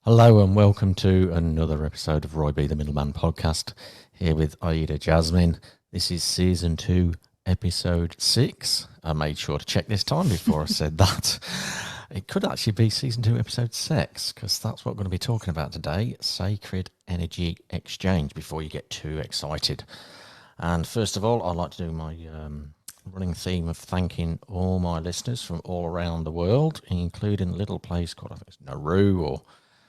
Hello and welcome to another episode of RoyB, the Middleman podcast, here with Aida Jasmine. This is season 2, episode 6. I made sure to check this time before I said that. It could actually be season 2, episode 6, because that's what we're going to be talking about today, sacred energy exchange, before you get too excited. And first of all, I'd like to do my running theme of thanking all my listeners from all around the world, including a little place called, I think it's Nauru, or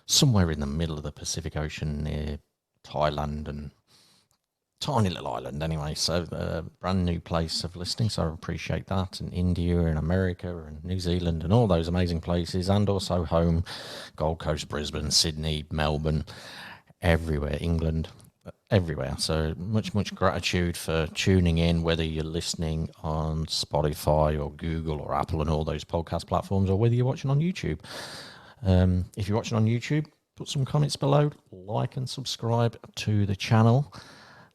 somewhere in the middle of the Pacific Ocean near Thailand, and tiny little island anyway. So a brand new place of listening, so I appreciate that. And India and America and New Zealand and all those amazing places, and also home, Gold Coast, Brisbane, Sydney, Melbourne, everywhere, England, everywhere. So much gratitude for tuning in, whether you're listening on Spotify or Google or Apple and all those podcast platforms, or whether you're watching on YouTube. If you're watching on YouTube, put some comments below, like and subscribe to the channel.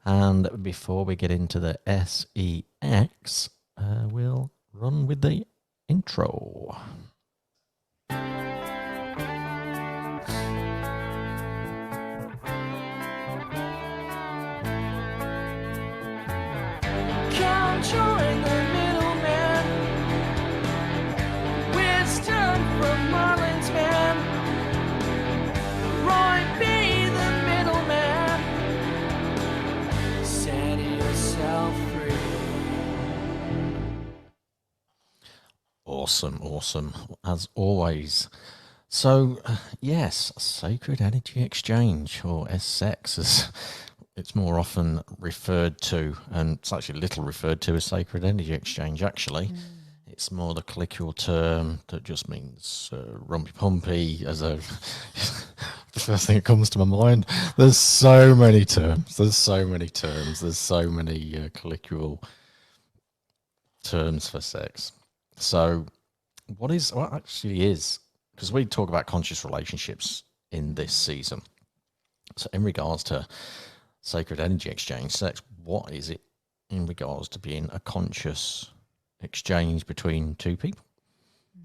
And before we get into the S.E.X, we'll run with the intro. Conjuring the middleman, wisdom from Marlin's man. RoyB, the middleman, set yourself free. Awesome, as always. So, yes, sacred energy exchange, or S.E.X, as it's more often referred to, and it's actually little referred to as sacred energy exchange, actually. It's more the colloquial term that just means rumpy-pumpy, as a the first thing that comes to my mind. There's so many terms. There's so many colloquial terms for sex. So what actually is, because we talk about conscious relationships in this season. So in regards to sacred energy exchange, sex, what is it in regards to being a conscious exchange between two people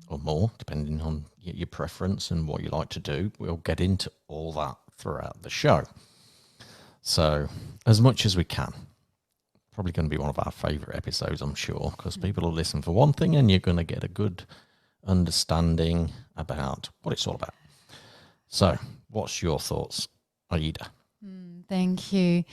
or more, depending on your preference and what you like to do? We'll get into all that throughout the show. So as much as we can. Probably going to be one of our favourite episodes, I'm sure, because people will listen for one thing and you're going to get a good understanding about what it's all about. So what's your thoughts, Aida? Thank you.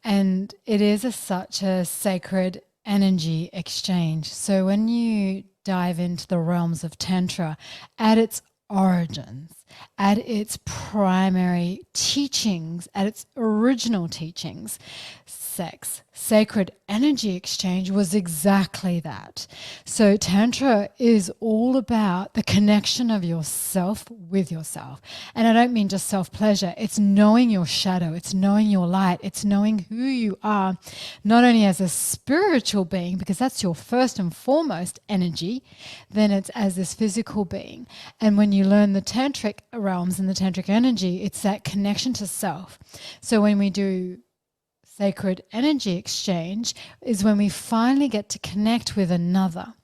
And it is such a sacred energy exchange. So when you dive into the realms of Tantra, at its origins, at its primary teachings, at its original teachings, sex, sacred energy exchange was exactly that. So Tantra is all about the connection of yourself with yourself. And I don't mean just self-pleasure. It's knowing your shadow. It's knowing your light. It's knowing who you are, not only as a spiritual being, because that's your first and foremost energy, then it's as this physical being. And when you learn the tantric realms and the tantric energy, it's that connection to self. So when we do sacred energy exchange is when we finally get to connect with another.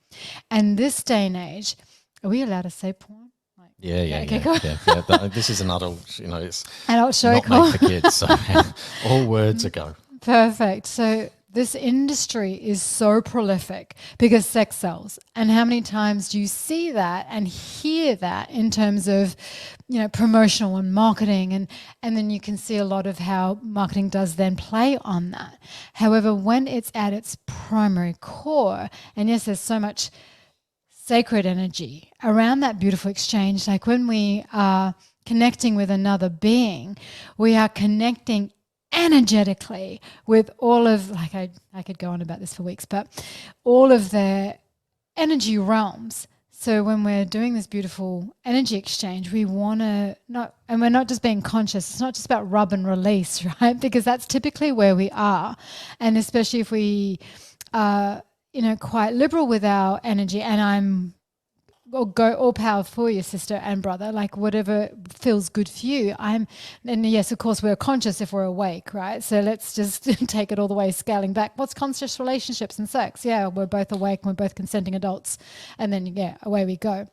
And this day and age, are we allowed to say porn? Yeah. This is an adult, it's adult show, not cool. made for kids, so all words are go. Perfect. So this industry is so prolific because sex sells. And how many times do you see that and hear that in terms of, promotional and marketing? And then you can see a lot of how marketing does then play on that. However, when it's at its primary core, and yes, there's so much sacred energy around that beautiful exchange, like when we are connecting with another being, we are connecting energetically with all of, I could go on about this for weeks, but all of the energy realms. So when we're doing this beautiful energy exchange, we want to and we're not just being conscious. It's not just about rub and release, right? Because that's typically where we are. And especially if we are, quite liberal with our energy, and go all power for you, sister and brother, like whatever feels good for you. And yes, of course, we're conscious if we're awake, right? So let's just take it all the way, scaling back. What's conscious relationships and sex? Yeah, we're both awake and we're both consenting adults. And then, away we go.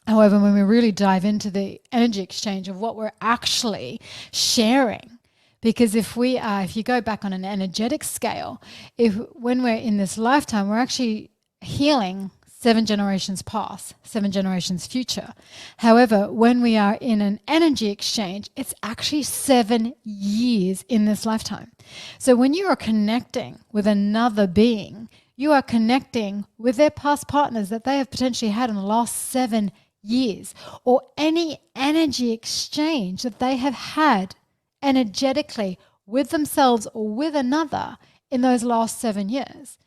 However, when we really dive into the energy exchange of what we're actually sharing, because if you go back on an energetic scale, when we're in this lifetime, we're actually healing 7 generations past, 7 generations future. However, when we are in an energy exchange, it's actually 7 years in this lifetime. So when you are connecting with another being, you are connecting with their past partners that they have potentially had in the last 7 years, or any energy exchange that they have had energetically with themselves or with another in those last 7 years.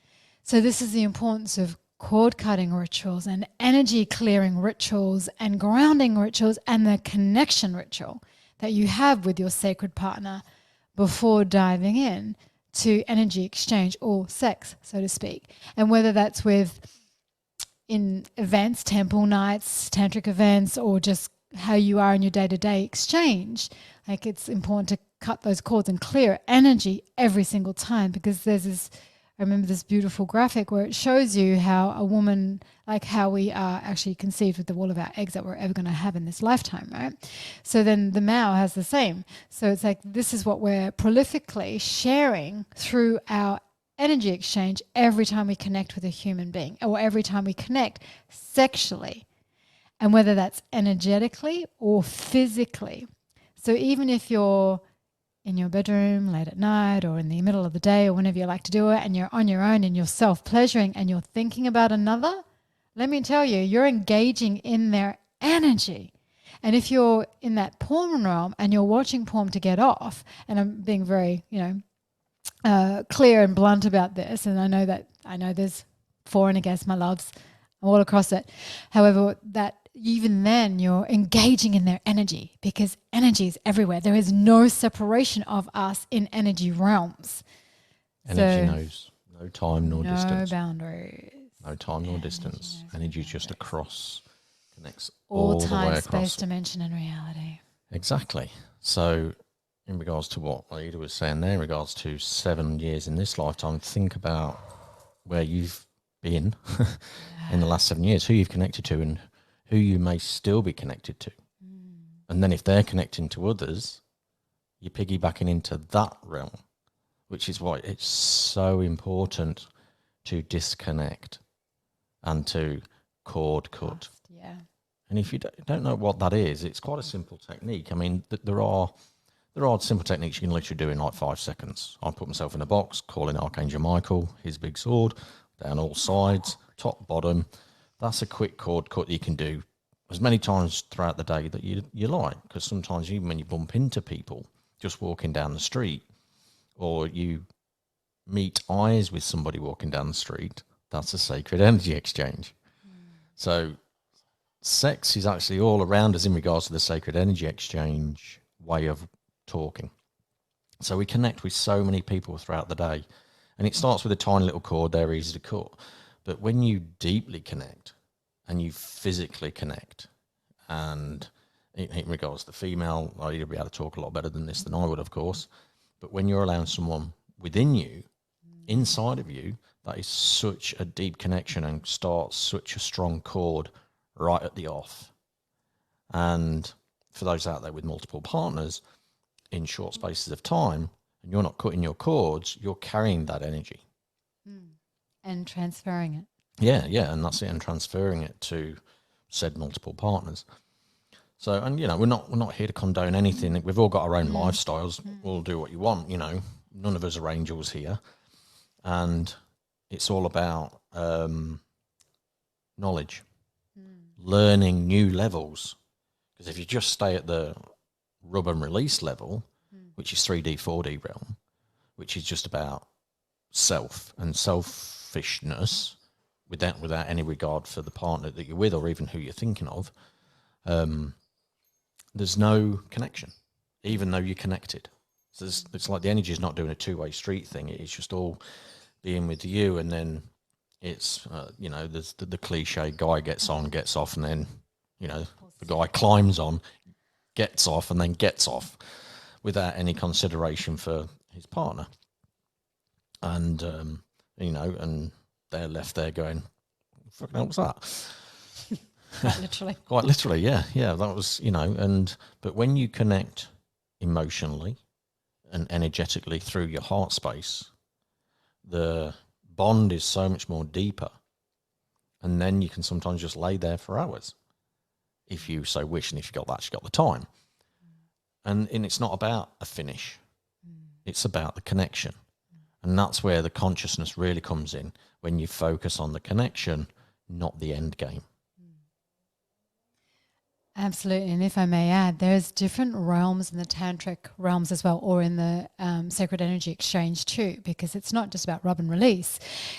So this is the importance of cord cutting rituals and energy clearing rituals and grounding rituals and the connection ritual that you have with your sacred partner before diving in to energy exchange or sex, so to speak. And whether that's in events, temple nights, tantric events, or just how you are in your day-to-day exchange, like it's important to cut those cords and clear energy every single time, because I remember this beautiful graphic where it shows you how a woman, like how we are actually conceived with all of our eggs that we're ever going to have in this lifetime, right? So then the male has the same. So it's like this is what we're prolifically sharing through our energy exchange every time we connect with a human being, or every time we connect sexually, and whether that's energetically or physically. So even if you're in your bedroom late at night or in the middle of the day or whenever you like to do it, and you're on your own and you're self-pleasuring and you're thinking about another, let me tell you, you're engaging in their energy. And if you're in that porn realm and you're watching porn to get off, and I'm being very, clear and blunt about this, and I know there's for and against, my loves, all across it. However, that even then you're engaging in their energy, because energy is everywhere. There is no separation of us in energy realms. Energy knows no time nor distance. No boundaries. No time nor distance. Energy is just across, connects all all time, the way space, across. dimension, and reality. Exactly. So in regards to what Aida was saying there, in regards to 7 years in this lifetime, think about where you've been in the last 7 years, who you've connected to and who you may still be connected to. And then if they're connecting to others, you're piggybacking into that realm, which is why it's so important to disconnect and to cord cut. Yeah. And if you don't know what that is, it's quite a simple technique. I mean, there are simple techniques you can literally do in like 5 seconds. I put myself in a box, call in Archangel Michael, his big sword, down all sides, top, bottom. That's a quick cord cut that you can do as many times throughout the day that you like, because sometimes even when you bump into people just walking down the street, or you meet eyes with somebody walking down the street, that's a sacred energy exchange. So sex is actually all around us in regards to the sacred energy exchange way of talking. So we connect with so many people throughout the day, and it starts with a tiny little cord. They're easy to cut. But when you deeply connect and you physically connect, and in regards to the female, you'll be able to talk a lot better than this than I would, of course. But when you're allowing someone within you, inside of you, that is such a deep connection and starts such a strong cord right at the off. And for those out there with multiple partners, in short spaces of time, and you're not cutting your cords, you're carrying that energy. And transferring it. Yeah, and that's it, and transferring it to said multiple partners. So, and we're not here to condone anything. We've all got our own lifestyles. We'll do what you want. None of us are angels here, and it's all about knowledge, learning new levels. Because if you just stay at the rub and release level, which is 3D, 4D realm, which is just about self and selfishness, without any regard for the partner that you're with or even who you're thinking of, there's no connection, even though you're connected. So it's like the energy is not doing a two-way street thing. It's just all being with you, and then it's there's the cliche guy gets on, gets off, and then the guy climbs on, gets off, and then gets off without any consideration for his partner. And and they're left there going, "Fucking hell, what's that?" Quite literally. Quite literally, yeah. Yeah, that was, but when you connect emotionally and energetically through your heart space, the bond is so much more deeper. And then you can sometimes just lay there for hours if you so wish, and if you've got the time. And it's not about a finish. It's about the connection. And that's where the consciousness really comes in, when you focus on the connection, not the end game. Absolutely. And if I may add, there's different realms in the tantric realms as well, or in the sacred energy exchange too, because it's not just about rub and release.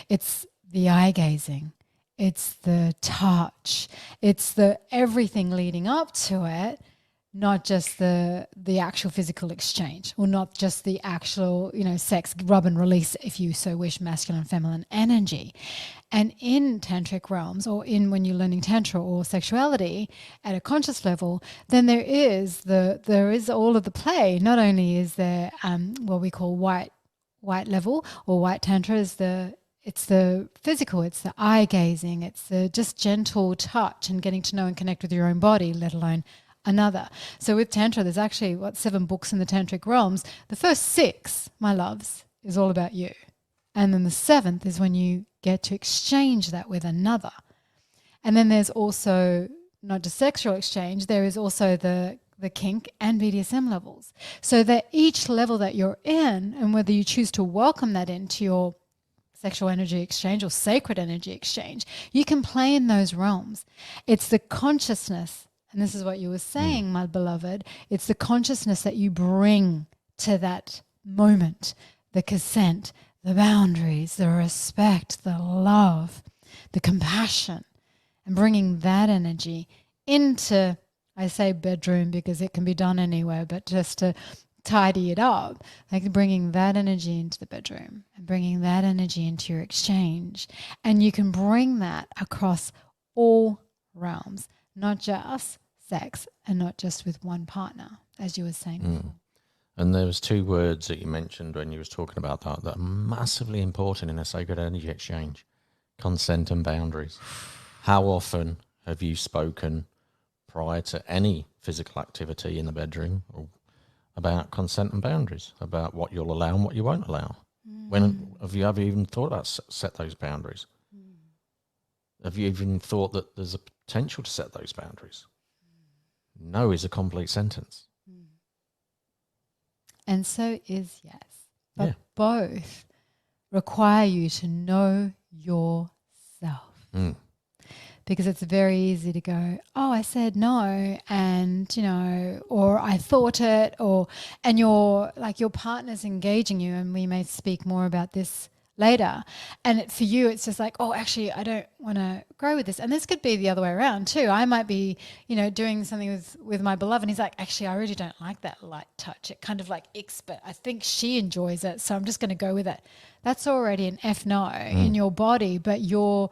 It's the eye gazing. It's the touch. It's the everything leading up to it, not just the actual physical exchange, or not just the actual, sex, rub and release, if you so wish, masculine, feminine energy. And in tantric realms, or in when you're learning tantra or sexuality at a conscious level, then there is all of the play. Not only is there what we call white level, or white tantra is it's the physical, it's the eye gazing, it's the just gentle touch and getting to know and connect with your own body, let alone another. So with Tantra, there's actually 7 books in the tantric realms. The first 6, my loves, is all about you. And then the 7th is when you get to exchange that with another. And then there's also not just sexual exchange, there is also the kink and BDSM levels. So that each level that you're in, and whether you choose to welcome that into your sexual energy exchange or sacred energy exchange, you can play in those realms. It's the consciousness, and this is what you were saying, my beloved, it's the consciousness that you bring to that moment, the consent, the boundaries, the respect, the love, the compassion, and bringing that energy into, I say bedroom because it can be done anywhere, but just to tidy it up, like bringing that energy into the bedroom and bringing that energy into your exchange. And you can bring that across all realms, not just sex and not just with one partner, as you were saying before. And there was 2 words that you mentioned when you was talking about that are massively important in a sacred energy exchange: consent and boundaries. How often have you spoken prior to any physical activity in the bedroom or about consent and boundaries, about what you'll allow and what you won't allow? When have you ever even thought about set those boundaries? Have you even thought that there's a potential to set those boundaries? No is a complete sentence. And so is yes. But both require you to know yourself. Because it's very easy to go, oh, I said no, and, or I thought it, and your partner's engaging you, and we may speak more about this later. And for you, it's just like, oh, actually, I don't want to grow with this. And this could be the other way around too. I might be, doing something with my beloved, and he's like, actually, I really don't like that light touch. It kind of like icks, but I think she enjoys it, so I'm just going to go with it. That's already an F no in your body, but you're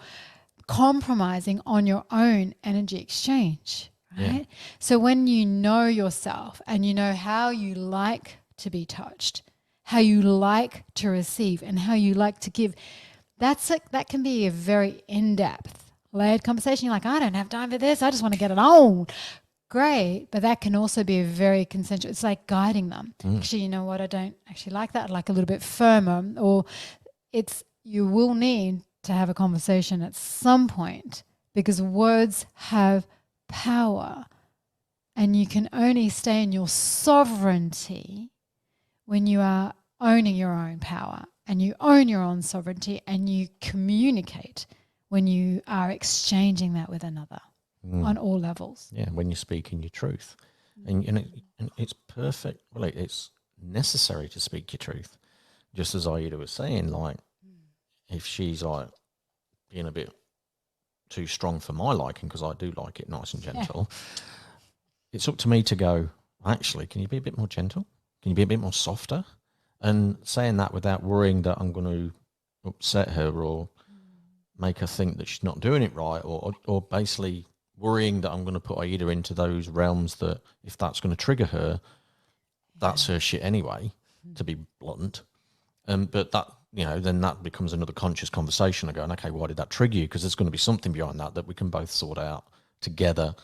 compromising on your own energy exchange, right? Yeah. So when you know yourself and you know how you like to be touched, how you like to receive, and how you like to give, that can be a very in-depth, layered conversation. You're like, I don't have time for this. I just want to get it on. Great, but that can also be a very consensual. It's like guiding them. Actually, you know what? I don't actually like that. I like a little bit firmer, or you will need to have a conversation at some point, because words have power, and you can only stay in your sovereignty when you are owning your own power and you own your own sovereignty, and you communicate when you are exchanging that with another on all levels. Yeah, when you're speaking your truth. And it's perfect. Well, it's necessary to speak your truth. Just as Aida was saying, like, if she's like being a bit too strong for my liking, because I do like it nice and gentle, it's up to me to go, actually, can you be a bit more gentle? Can you be a bit more softer? And saying that without worrying that I'm going to upset her or make her think that she's not doing it right, or basically worrying that I'm going to put Aida into those realms that if that's going to trigger her, that's her shit anyway, to be blunt. But that, then that becomes another conscious conversation of going, okay, why did that trigger you? Because there's going to be something behind that we can both sort out together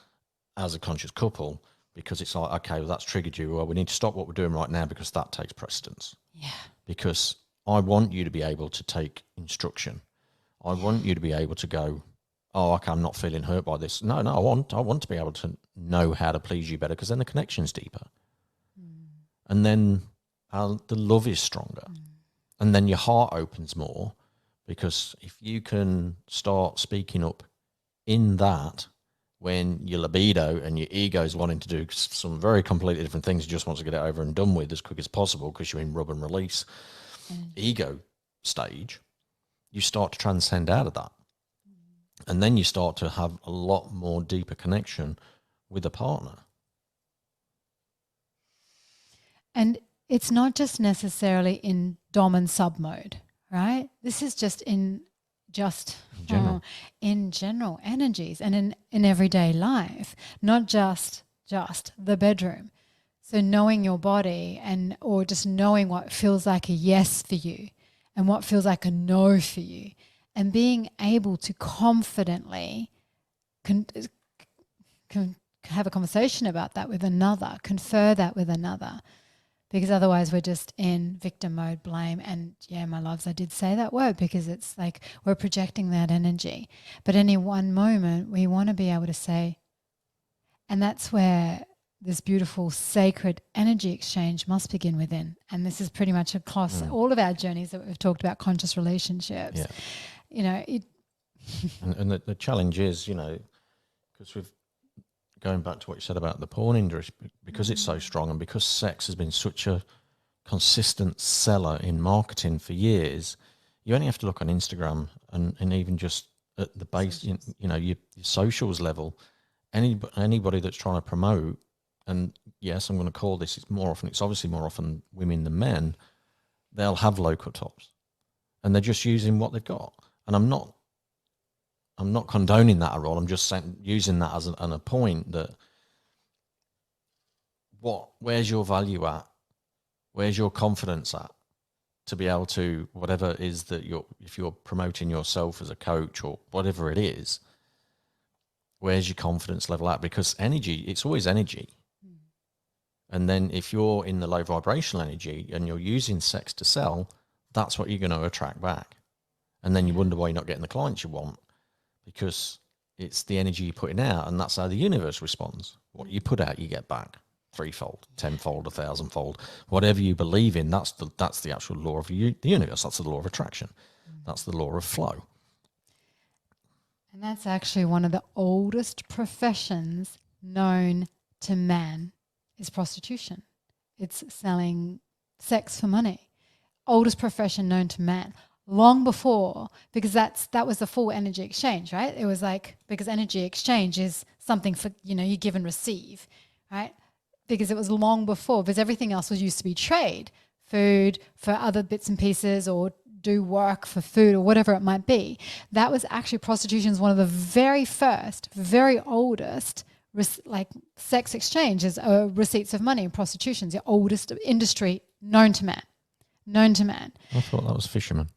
as a conscious couple, because it's like, okay, well, that's triggered you. Well, we need to stop what we're doing right now because that takes precedence. Yeah. Because I want you to be able to take instruction. I want you to be able to go, oh, okay, I'm not feeling hurt by this. No, I want to be able to know how to please you better, because then the connection's deeper. And then the love is stronger. And then your heart opens more, because if you can start speaking up in that, when your libido and your ego is wanting to do some very completely different things, you just want to get it over and done with as quick as possible because you're in rub and release ego stage, you start to transcend out of that. And then you start to have a lot more deeper connection with a partner. And it's not just necessarily in dom and sub mode, right? This is just in general energies and in everyday life, not just the bedroom. So knowing your body or just knowing what feels like a yes for you and what feels like a no for you, and being able to confidently have a conversation about that with another, confer that with another. Because otherwise we're just in victim mode, blame. And yeah, my loves, I did say that word because it's like we're projecting that energy. But any one moment we want to be able to say, and that's where this beautiful sacred energy exchange must begin within. And this is pretty much across all of our journeys that we've talked about, conscious relationships. Yeah. You know, and the challenge is, because we've, going back to what you said about the porn industry, because it's so strong and because sex has been such a consistent seller in marketing for years, you only have to look on Instagram and even just at the base, your socials level, anybody that's trying to promote, and yes, I'm going to call this, it's obviously more often women than men, they'll have low cut tops and they're just using what they've got. And I'm not condoning that at all. I'm just saying, using that as a point that where's your value at? Where's your confidence at? To be able to, whatever it is that if you're promoting yourself as a coach or whatever it is, where's your confidence level at? Because energy, it's always energy. And then if you're in the low vibrational energy and you're using sex to sell, that's what you're going to attract back. And then you wonder why you're not getting the clients you want, because it's the energy you're putting out, and that's how the universe responds. What you put out, you get back threefold, tenfold, 1,000-fold, whatever you believe in. That's the actual law of the universe. That's the law of attraction. That's the law of flow. and that's actually one of the oldest professions known to man is prostitution. It's selling sex for money. Oldest profession known to man. Long before, because that was the full energy exchange, right? It was like, because energy exchange is something for, you give and receive, right? Because it was long before, because everything else was used to be trade, food for other bits and pieces, or do work for food, or whatever it might be. That was actually, prostitution is one of the very first, very oldest, like sex exchanges, receipts of money. Prostitution's the oldest industry known to man. Known to man. I thought that was fishermen.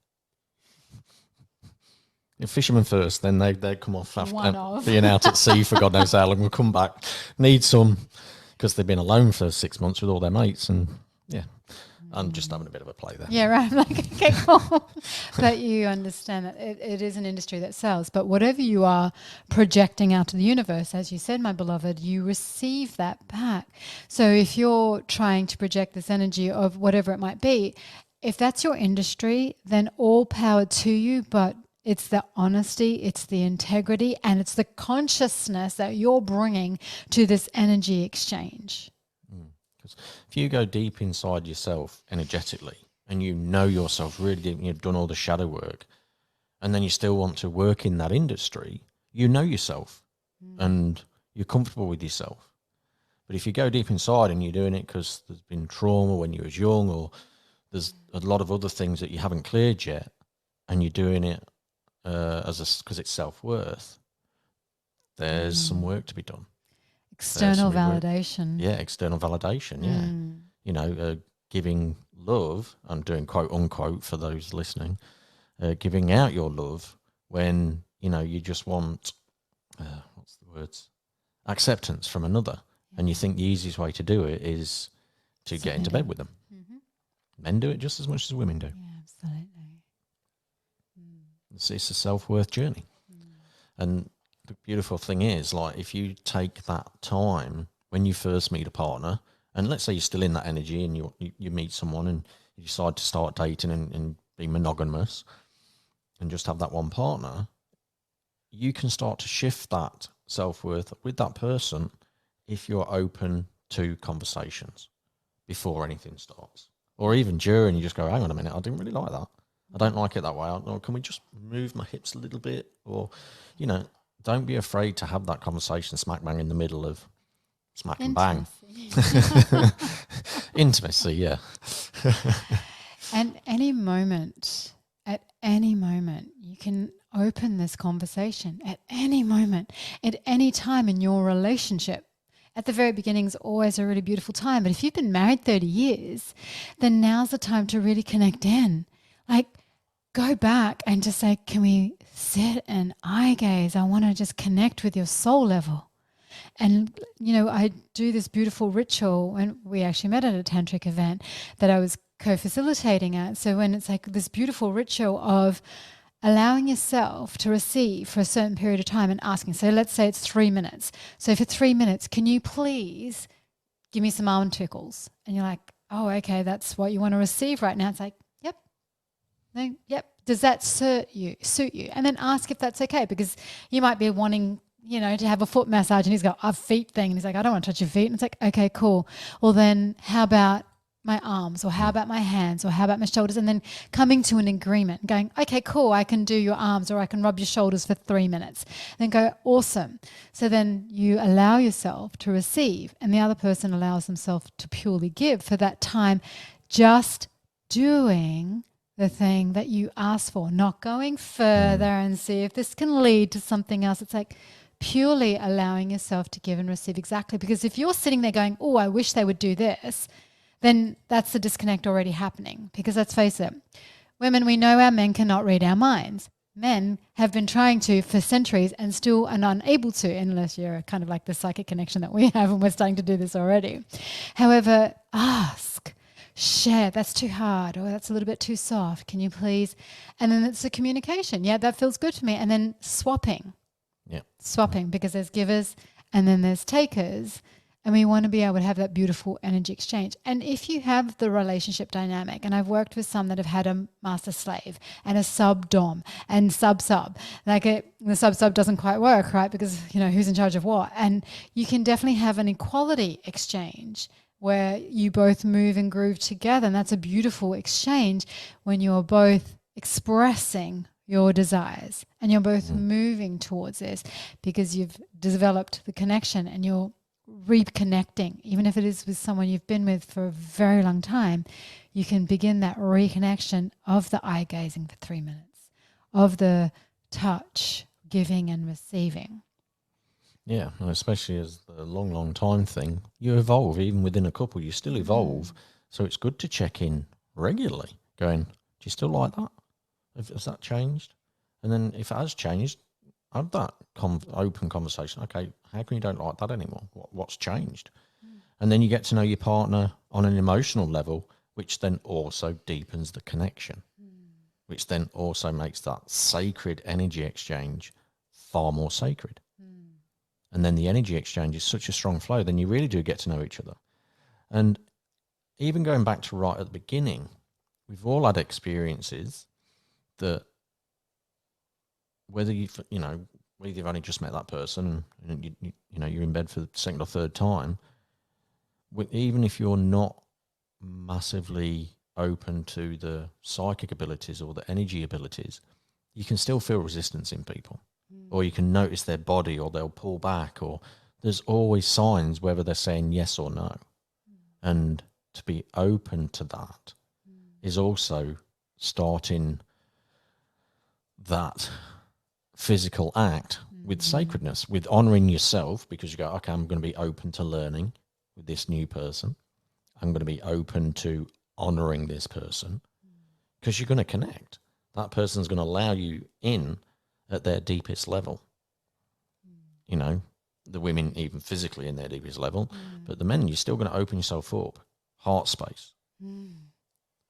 Fishermen first, then they come off after being out at sea for God knows how long. We'll come back, need some, because they've been alone for 6 months with all their mates, and yeah, I'm just having a bit of a play there. Yeah, right. I'm like, okay, cool. But you understand that it is an industry that sells. But whatever you are projecting out to the universe, as you said, my beloved, you receive that back. So if you're trying to project this energy of whatever it might be, if that's your industry, then all power to you, but it's the honesty, it's the integrity, and it's the consciousness that you're bringing to this energy exchange. Because if you go deep inside yourself energetically and you know yourself really deep, and you've done all the shadow work, and then you still want to work in that industry, you know yourself and you're comfortable with yourself. But if you go deep inside and you're doing it because there's been trauma when you was young, or there's a lot of other things that you haven't cleared yet, and you're doing it because it's self-worth, there's some work to be done. External validation. Yeah, external validation, yeah. Giving love, I'm doing quote unquote for those listening, giving out your love when, you just want, what's the words, acceptance from another. And you think the easiest way to do it is to get into bed with them. Men do it just as much as women do. Yeah, absolutely. It's a self-worth journey. And the beautiful thing is, like, if you take that time when you first meet a partner, and let's say you're still in that energy and you meet someone and you decide to start dating and be monogamous and just have that one partner, you can start to shift that self-worth with that person if you're open to conversations before anything starts. Or even during, you just go, hang on a minute, I didn't really like that. I don't like it that way. Or can we just move my hips a little bit? Or, don't be afraid to have that conversation smack bang in the middle of smack and bang. Intimacy, yeah. And at any moment, you can open this conversation at any moment, at any time in your relationship. At the very beginning is always a really beautiful time. But if you've been married 30 years, then now's the time to really connect in. Like, go back and just say, can we sit and eye gaze? I want to just connect with your soul level. And, I do this beautiful ritual, and we actually met at a tantric event that I was co-facilitating at. So when it's like this beautiful ritual of allowing yourself to receive for a certain period of time and asking, so let's say it's 3 minutes. So for 3 minutes, can you please give me some almond tickles? And you're like, oh, okay, that's what you want to receive right now. It's like, yep. No, yep. Does that suit you? And then ask if that's okay, because you might be wanting, to have a foot massage, and he's got a feet thing, and he's like, I don't want to touch your feet. And it's like, okay, cool. Well, then how about my arms, or how about my hands, or how about my shoulders? And then coming to an agreement, going, okay, cool, I can do your arms, or I can rub your shoulders for 3 minutes. Then go, awesome. So then you allow yourself to receive, and the other person allows themselves to purely give for that time, just doing the thing that you asked for, not going further and see if this can lead to something else. It's like purely allowing yourself to give and receive, exactly. Because if you're sitting there going, oh, I wish they would do this, then that's the disconnect already happening. Because let's face it, women, we know our men cannot read our minds. Men have been trying to for centuries and still are unable to, unless you're kind of like the psychic connection that we have, and we're starting to do this already. However, ask, share, that's too hard, or that's a little bit too soft, can you please? And then it's the communication. Yeah, that feels good to me. And then swapping. Yeah. Swapping, because there's givers and then there's takers. And we want to be able to have that beautiful energy exchange. And if you have the relationship dynamic, and I've worked with some that have had a master slave and a sub-dom and sub-sub, the sub-sub doesn't quite work, right? Because, who's in charge of what? And you can definitely have an equality exchange where you both move and groove together. And that's a beautiful exchange when you're both expressing your desires and you're both moving towards this, because you've developed the connection and you're reconnecting. Even if it is with someone you've been with for a very long time, you can begin that reconnection of the eye gazing for 3 minutes, of the touch, giving and receiving. Yeah, and especially as the long time thing, you evolve. Even within a couple, you still evolve. So it's good to check in regularly, going, do you still like that? Has that changed? And then if it has changed, have that open conversation. Okay, how come you don't like that anymore? What's changed? And then you get to know your partner on an emotional level, which then also deepens the connection, which then also makes that sacred energy exchange far more sacred. And then the energy exchange is such a strong flow, then you really do get to know each other. And even going back to right at the beginning, we've all had experiences that whether you've only just met that person and you're in bed for the second or third time, even if you're not massively open to the psychic abilities or the energy abilities, you can still feel resistance in people. Or you can notice their body, or they'll pull back, or there's always signs whether they're saying yes or no. And to be open to that is also starting that physical act with sacredness, with honoring yourself, because you go, okay, I'm going to be open to learning with this new person. I'm going to be open to honoring this person, because you're going to connect. That person's going to allow you in at their deepest level. the women even physically in their deepest level, but the men, you're still going to open yourself up, heart space,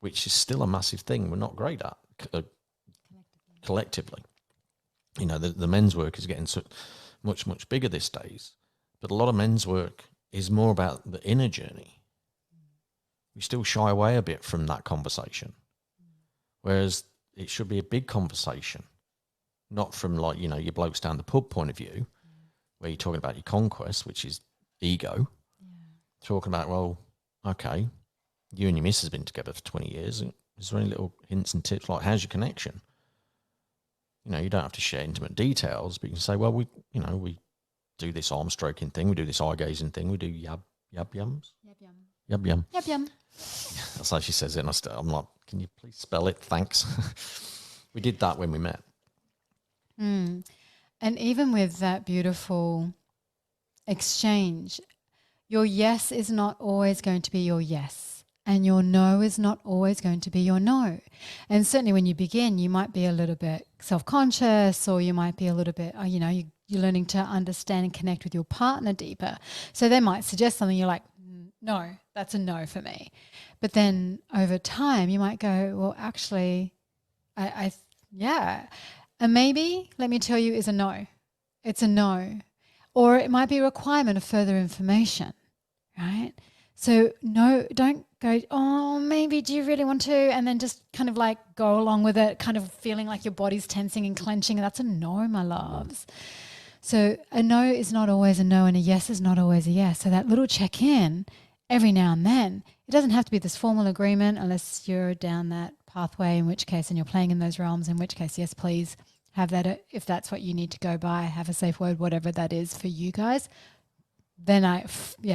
which is still a massive thing we're not great at collectively. You know, the men's work is getting so much, much bigger these days, but a lot of men's work is more about the inner journey. We still shy away a bit from that conversation, whereas it should be a big conversation, not from like, you know, your blokes down the pub point of view, where you're talking about your conquest, which is ego, talking about, well, okay, you and your missus have been together for 20 years. Is there any little hints and tips, like how's your connection? You know, you don't have to share intimate details, but you can say, well, we do this arm stroking thing, we do this eye gazing thing, we do yum. That's how she says it. And I'm like, can you please spell it? Thanks. We did that when we met. And even with that beautiful exchange, your yes is not always going to be your yes, and your no is not always going to be your no. And certainly when you begin, you might be a little bit self-conscious, or you might be a little bit, you know, you're learning to understand and connect with your partner deeper. So they might suggest something, you're like, no, that's a no for me. But then over time, you might go, well, actually, and maybe, let me tell you, is a no. It's a no. Or it might be a requirement of further information, right? So no, don't go, oh, maybe do you really want to? And then just kind of like go along with it, kind of feeling like your body's tensing and clenching. That's a no, my loves. So a no is not always a no, and a yes is not always a yes. So that little check-in every now and then, it doesn't have to be this formal agreement unless you're down that pathway, in which case, and you're playing in those realms, in which case, yes, please have that. If that's what you need to go by, have a safe word, whatever that is for you guys, then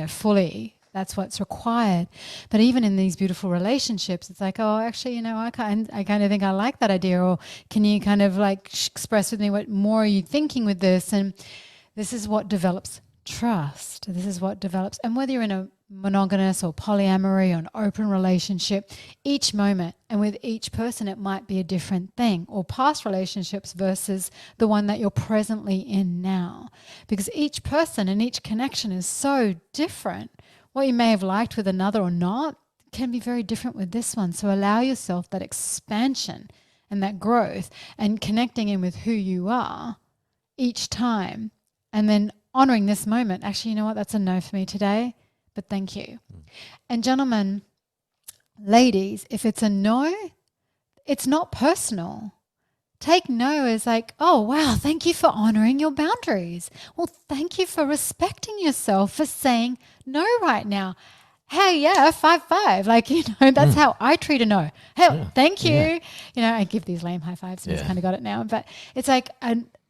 fully, that's what's required. But even in these beautiful relationships, it's like, oh, actually, you know, I kind of think I like that idea. Or can you kind of like express with me what more are you thinking with this? And this is what develops trust. This is what develops. And whether you're in a monogamous or polyamory or an open relationship, each moment and with each person, it might be a different thing, or past relationships versus the one that you're presently in now, because each person and each connection is so different. What you may have liked with another or not can be very different with this one. So allow yourself that expansion and that growth, and connecting in with who you are each time, and then honoring this moment. Actually, you know what? That's a no for me today, but thank you. And gentlemen, ladies, if it's a no, it's not personal. Take no as like, oh, wow, thank you for honoring your boundaries. Well, thank you for respecting yourself for saying no right now. Hey, yeah, 5-5. Like, you know, that's how I treat a no. Hey, thank you. Yeah. You know, I give these lame high fives. He's kind of got it now. But it's like,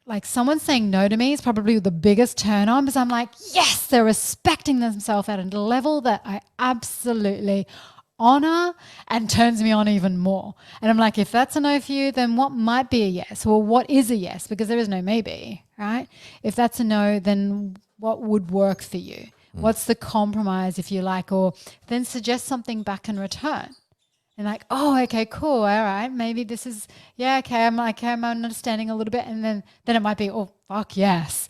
like someone saying no to me is probably the biggest turn on, because I'm like, yes, they're respecting themselves at a level that I absolutely honor and turns me on even more. And I'm like, if that's a no for you, then what might be a yes? Well, what is a yes? Because there is no maybe, right? If that's a no, then what would work for you? What's the compromise, if you like? Or then suggest something back in return. And like, oh, okay, cool. All right. Maybe this is, okay. I'm like, I'm understanding a little bit. And then it might be, oh, fuck yes.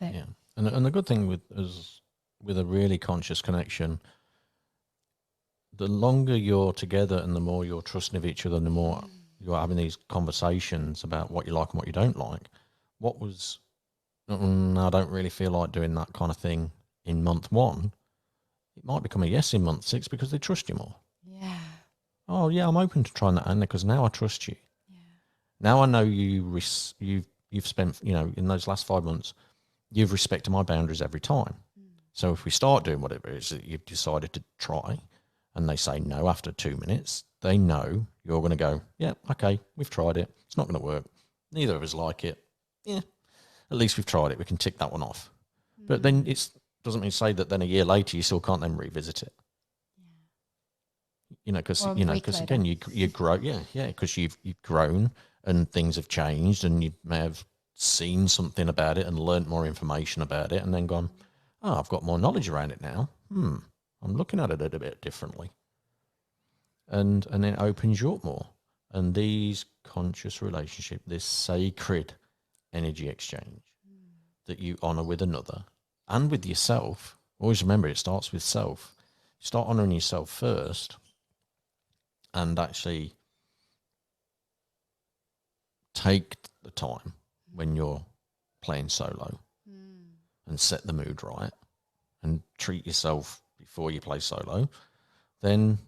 Yeah. And the good thing with a really conscious connection, the longer you're together and the more you're trusting of each other and the more you're having these conversations about what you like and what you don't like, I don't really feel like doing that kind of thing in month 1, it might become a yes in month 6 because they trust you more. Yeah. Oh yeah, I'm open to trying that, Anna, because now I trust you. Yeah. Now I know you've spent, you know, in those last 5 months, you've respected my boundaries every time. So if we start doing whatever it is that you've decided to try, and they say no after 2 minutes, they know you're going to go, yeah, okay, we've tried it. It's not going to work. Neither of us like it. Yeah, at least we've tried it. We can tick that one off. But then it doesn't mean to say that then a year later you still can't then revisit it. You know, because again you grow, because you've grown and things have changed, and you may have seen something about it and learnt more information about it, and then gone, oh, I've got more knowledge around it now. I'm looking at it a bit differently, and then it opens you up more. And these conscious relationships, this sacred energy exchange that you honour with another, and with yourself. Always remember, it starts with self. Start honoring yourself first, and actually take the time when you're playing solo and set the mood right and treat yourself before you play solo. Then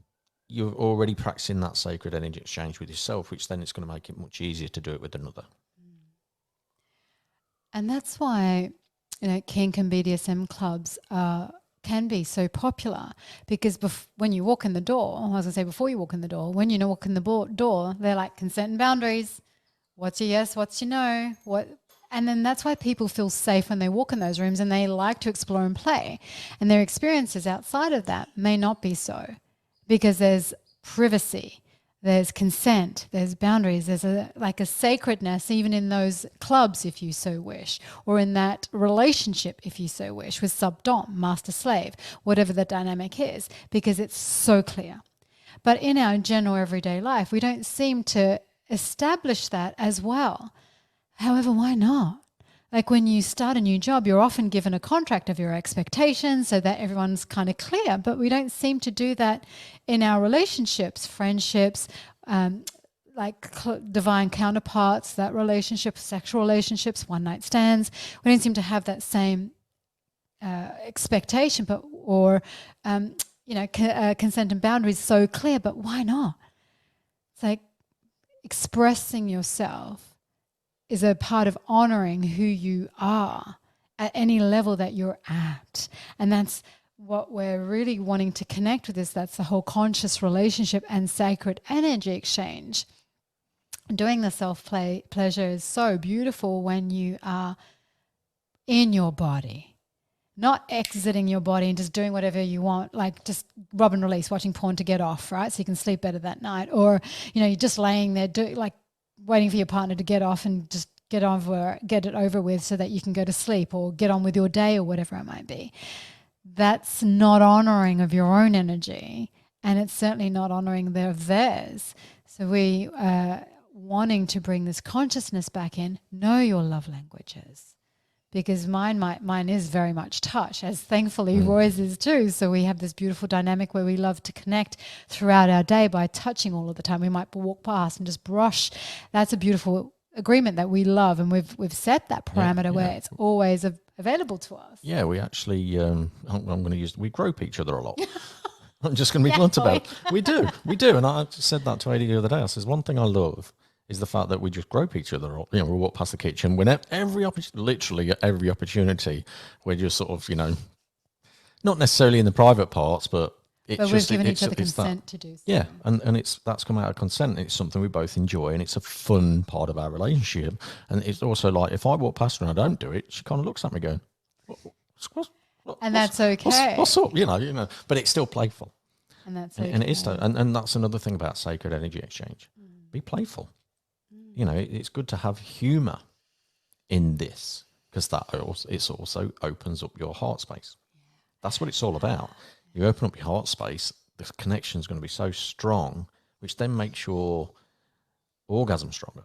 you're already practicing that sacred energy exchange with yourself, which then it's going to make it much easier to do it with another. And that's why, kink and BDSM clubs can be so popular, because when you walk in the door, I was going to say before you walk in the door, when you walk in the door, they're like consent and boundaries. What's your yes? What's your no? And then that's why people feel safe when they walk in those rooms, and they like to explore and play. And their experiences outside of that may not be so, because there's privacy, there's consent, there's boundaries, there's a sacredness even in those clubs, if you so wish, or in that relationship, if you so wish, with sub-dom, master-slave, whatever the dynamic is, because it's so clear. But in our general everyday life, we don't seem to establish that as well. However, why not? Like when you start a new job, you're often given a contract of your expectations so that everyone's kind of clear, but we don't seem to do that in our relationships, friendships, divine counterparts, that relationship, sexual relationships, one-night stands. We don't seem to have that same expectation, consent and boundaries so clear, but why not? It's like expressing yourself is a part of honoring who you are at any level that you're at. And that's what we're really wanting to connect with is that's the whole conscious relationship and sacred energy exchange. Doing the self-pleasure is so beautiful when you are in your body, not exiting your body and just doing whatever you want, like just rub and release, watching porn to get off, right? So you can sleep better that night. Or, you're just laying there waiting for your partner to get off and just get it over with so that you can go to sleep or get on with your day or whatever it might be. That's not honoring of your own energy, and it's certainly not honoring of theirs. So we are wanting to bring this consciousness back in. Know your love languages, because mine is very much touch, as thankfully Roy's is too. So we have this beautiful dynamic where we love to connect throughout our day by touching all of the time. We might walk past and just brush. That's a beautiful agreement that we love, and we've set that parameter where it's always available to us. Yeah, we actually, we grope each other a lot. I'm just going to be blunt about it. We do. And I said that to Adi the other day. I says, one thing I love is the fact that we just grope each other. We walk past the kitchen when literally every opportunity, we're just sort of, not necessarily in the private parts, but we've given each other consent to do so. Yeah, and that's come out of consent. It's something we both enjoy, and it's a fun part of our relationship. And it's also like, if I walk past her and I don't do it, she kind of looks at me going, that's okay. What's up? But it's still playful. And that's okay. And it is, and that's another thing about sacred energy exchange. Be playful. It's good to have humor in this, because it also opens up your heart space. That's what it's all about. You open up your heart space, the connection is going to be so strong, which then makes your orgasm stronger,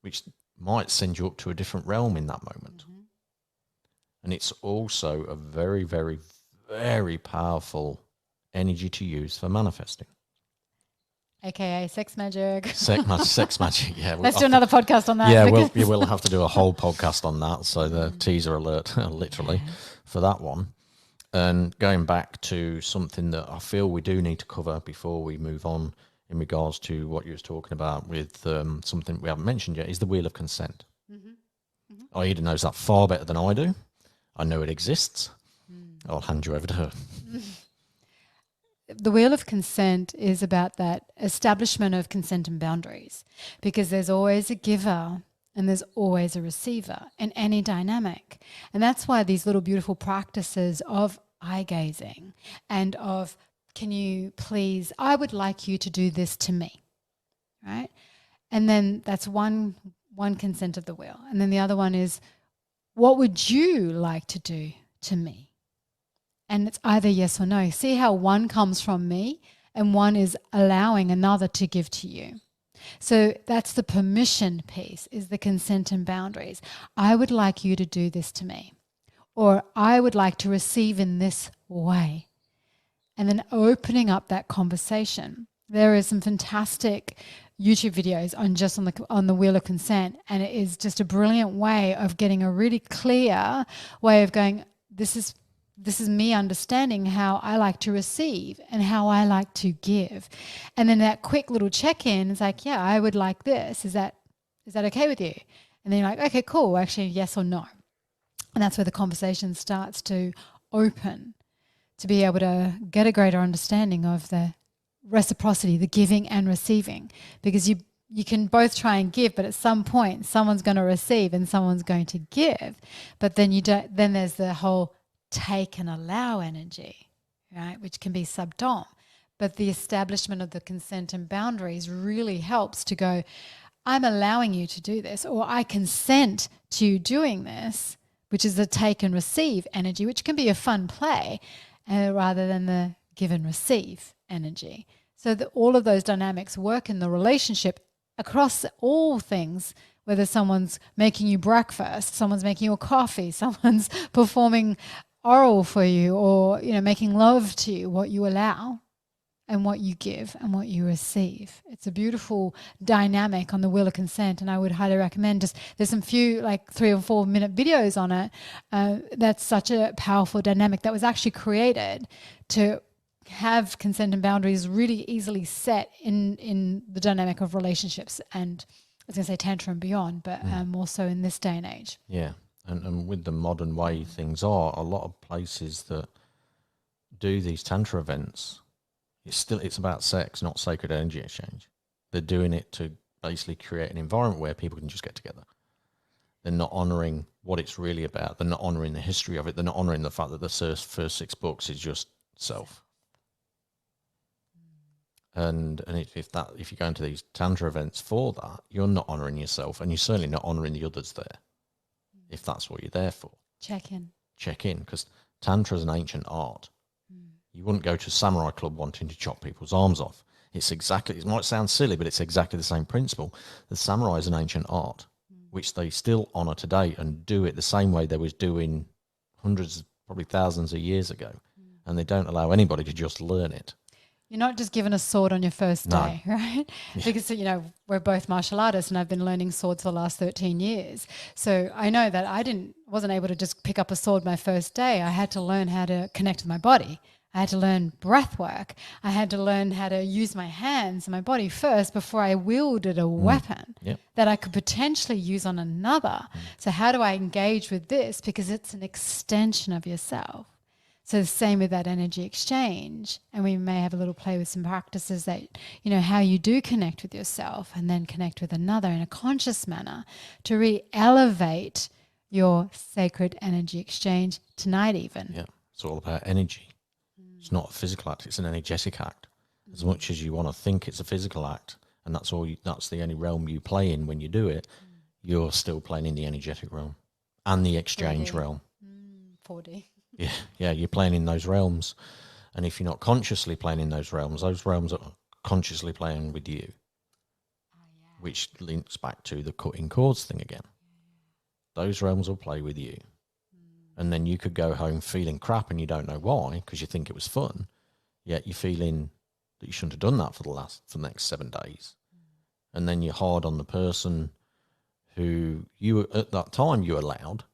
which might send you up to a different realm in that moment. And it's also a very, very, very powerful energy to use for manifesting. AKA sex magic. Sex magic, yeah. Let's do another podcast on that. Yeah, we'll have to do a whole podcast on that. So the teaser alert, literally, for that one. And going back to something that I feel we do need to cover before we move on in regards to what you was talking about with something we haven't mentioned yet, is the wheel of consent. Aida knows that far better than I do. I know it exists. I'll hand you over to her. The wheel of consent is about that establishment of consent and boundaries, because there's always a giver and there's always a receiver in any dynamic. And that's why these little beautiful practices of eye gazing and of, can you please, I would like you to do this to me, right? And then that's one consent of the wheel. And then the other one is, what would you like to do to me? And it's either yes or no. See how one comes from me and one is allowing another to give to you. So that's the permission piece, is the consent and boundaries. I would like you to do this to me. or I would like to receive in this way. And then opening up that conversation. There is some fantastic YouTube videos on the wheel of consent, and it is just a brilliant way of getting a really clear way of going, this is me understanding how I like to receive and how I like to give. And then that quick little check-in is like, yeah, I would like this. Is that okay with you? And then you're like, okay, cool. Actually, yes or no. And that's where the conversation starts to open, to be able to get a greater understanding of the reciprocity, the giving and receiving, because you can both try and give, but at some point someone's going to receive and someone's going to give. But then then there's the whole take and allow energy, right, which can be subdom. But the establishment of the consent and boundaries really helps to go, I'm allowing you to do this, or I consent to you doing this, which is the take and receive energy, which can be a fun play, rather than the give and receive energy. So that all of those dynamics work in the relationship across all things, whether someone's making you breakfast, someone's making you a coffee, someone's performing oral for you, or making love to you, what you allow and what you give and what you receive. It's a beautiful dynamic on the wheel of consent, and I would highly recommend there's some few 3 or 4 minute videos on it. That's such a powerful dynamic that was actually created to have consent and boundaries really easily set in the dynamic of relationships, and I was going to say tantra and beyond, but more so in this day and age. Yeah, and with the modern way things are, a lot of places that do these tantra events, it's about sex, not sacred energy exchange. They're doing it to basically create an environment where people can just get together. They're not honouring what it's really about. They're not honouring the history of it. They're not honouring the fact that the first 6 books is just self. And if you go into these tantra events for that, you're not honouring yourself, and you're certainly not honouring the others there, if that's what you're there for. Check in, because tantra is an ancient art. You wouldn't go to a samurai club wanting to chop people's arms off. It might sound silly, but it's exactly the same principle. The samurai is an ancient art, which they still honour today and do it the same way they was doing hundreds, probably thousands of years ago. And they don't allow anybody to just learn it. You're not just given a sword on your first day, right? Yeah. Because, we're both martial artists, and I've been learning swords for the last 13 years. So I know that I wasn't able to just pick up a sword my first day. I had to learn how to connect with my body. I had to learn breath work. I had to learn how to use my hands and my body first before I wielded a weapon that I could potentially use on another. So how do I engage with this? Because it's an extension of yourself. So the same with that energy exchange. And we may have a little play with some practices that, how you do connect with yourself and then connect with another in a conscious manner to re-elevate your sacred energy exchange tonight even. Yeah, it's all about energy. It's not a physical act, it's an energetic act. As much as you want to think it's a physical act, and that's the only realm you play in when you do it, you're still playing in the energetic realm and the exchange 4D. realm. 4D. Yeah, you're playing in those realms. And if you're not consciously playing in those realms are consciously playing with you, which links back to the cutting cords thing again. Those realms will play with you. And then you could go home feeling crap and you don't know why, because you think it was fun, yet you're feeling that you shouldn't have done that for the next 7 days. And then you're hard on the person who at that time you allowed,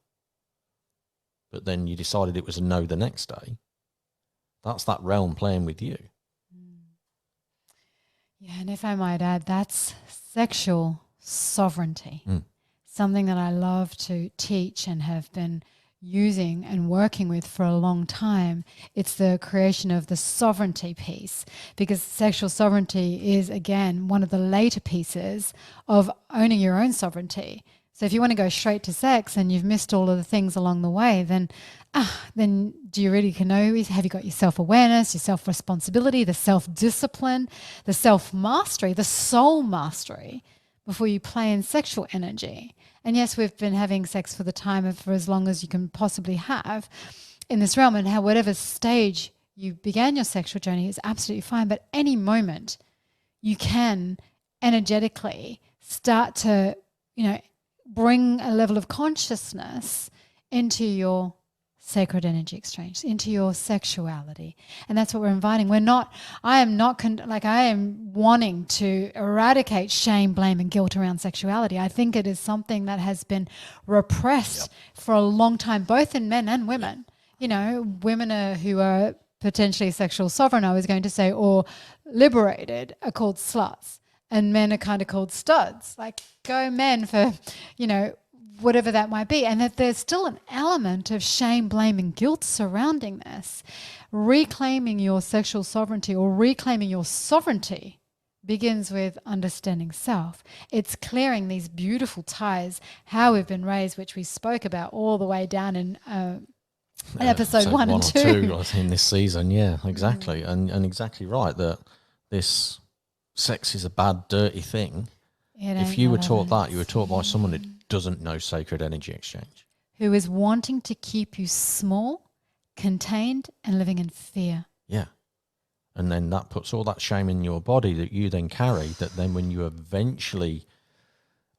but then you decided it was a no the next day. That's that realm playing with you. Yeah, and if I might add, that's sexual sovereignty. Something that I love to teach and have been using and working with for a long time. It's the creation of the sovereignty piece, because sexual sovereignty is, again, one of the later pieces of owning your own sovereignty. So if you want to go straight to sex and you've missed all of the things along the way, then do you really know? Have you got your self-awareness, your self-responsibility, the self-discipline, the self-mastery, the soul mastery before you play in sexual energy? And yes, we've been having sex for the time of for as long as you can possibly have in this realm, and how whatever stage you began your sexual journey is absolutely fine. But any moment you can energetically start to, bring a level of consciousness into your sacred energy exchange, into your sexuality. And that's what we're inviting. I am wanting to eradicate shame, blame, and guilt around sexuality. I think it is something that has been repressed for a long time, both in men and women. You know, women who are potentially sexual sovereign, I was going to say, or liberated, are called sluts. And men are kind of called studs. Like, go men for, whatever that might be. And that there's still an element of shame, blame, and guilt surrounding this. Reclaiming your sexual sovereignty or reclaiming your sovereignty begins with understanding self. It's clearing these beautiful ties, how we've been raised, which we spoke about all the way down in episode 1 and 2. I think, this season. Yeah, exactly. And exactly right, that this sex is a bad, dirty thing. If you were taught that, you were taught by someone who doesn't know sacred energy exchange. Who is wanting to keep you small, contained, and living in fear. Yeah. And then that puts all that shame in your body that you then carry, that then when you eventually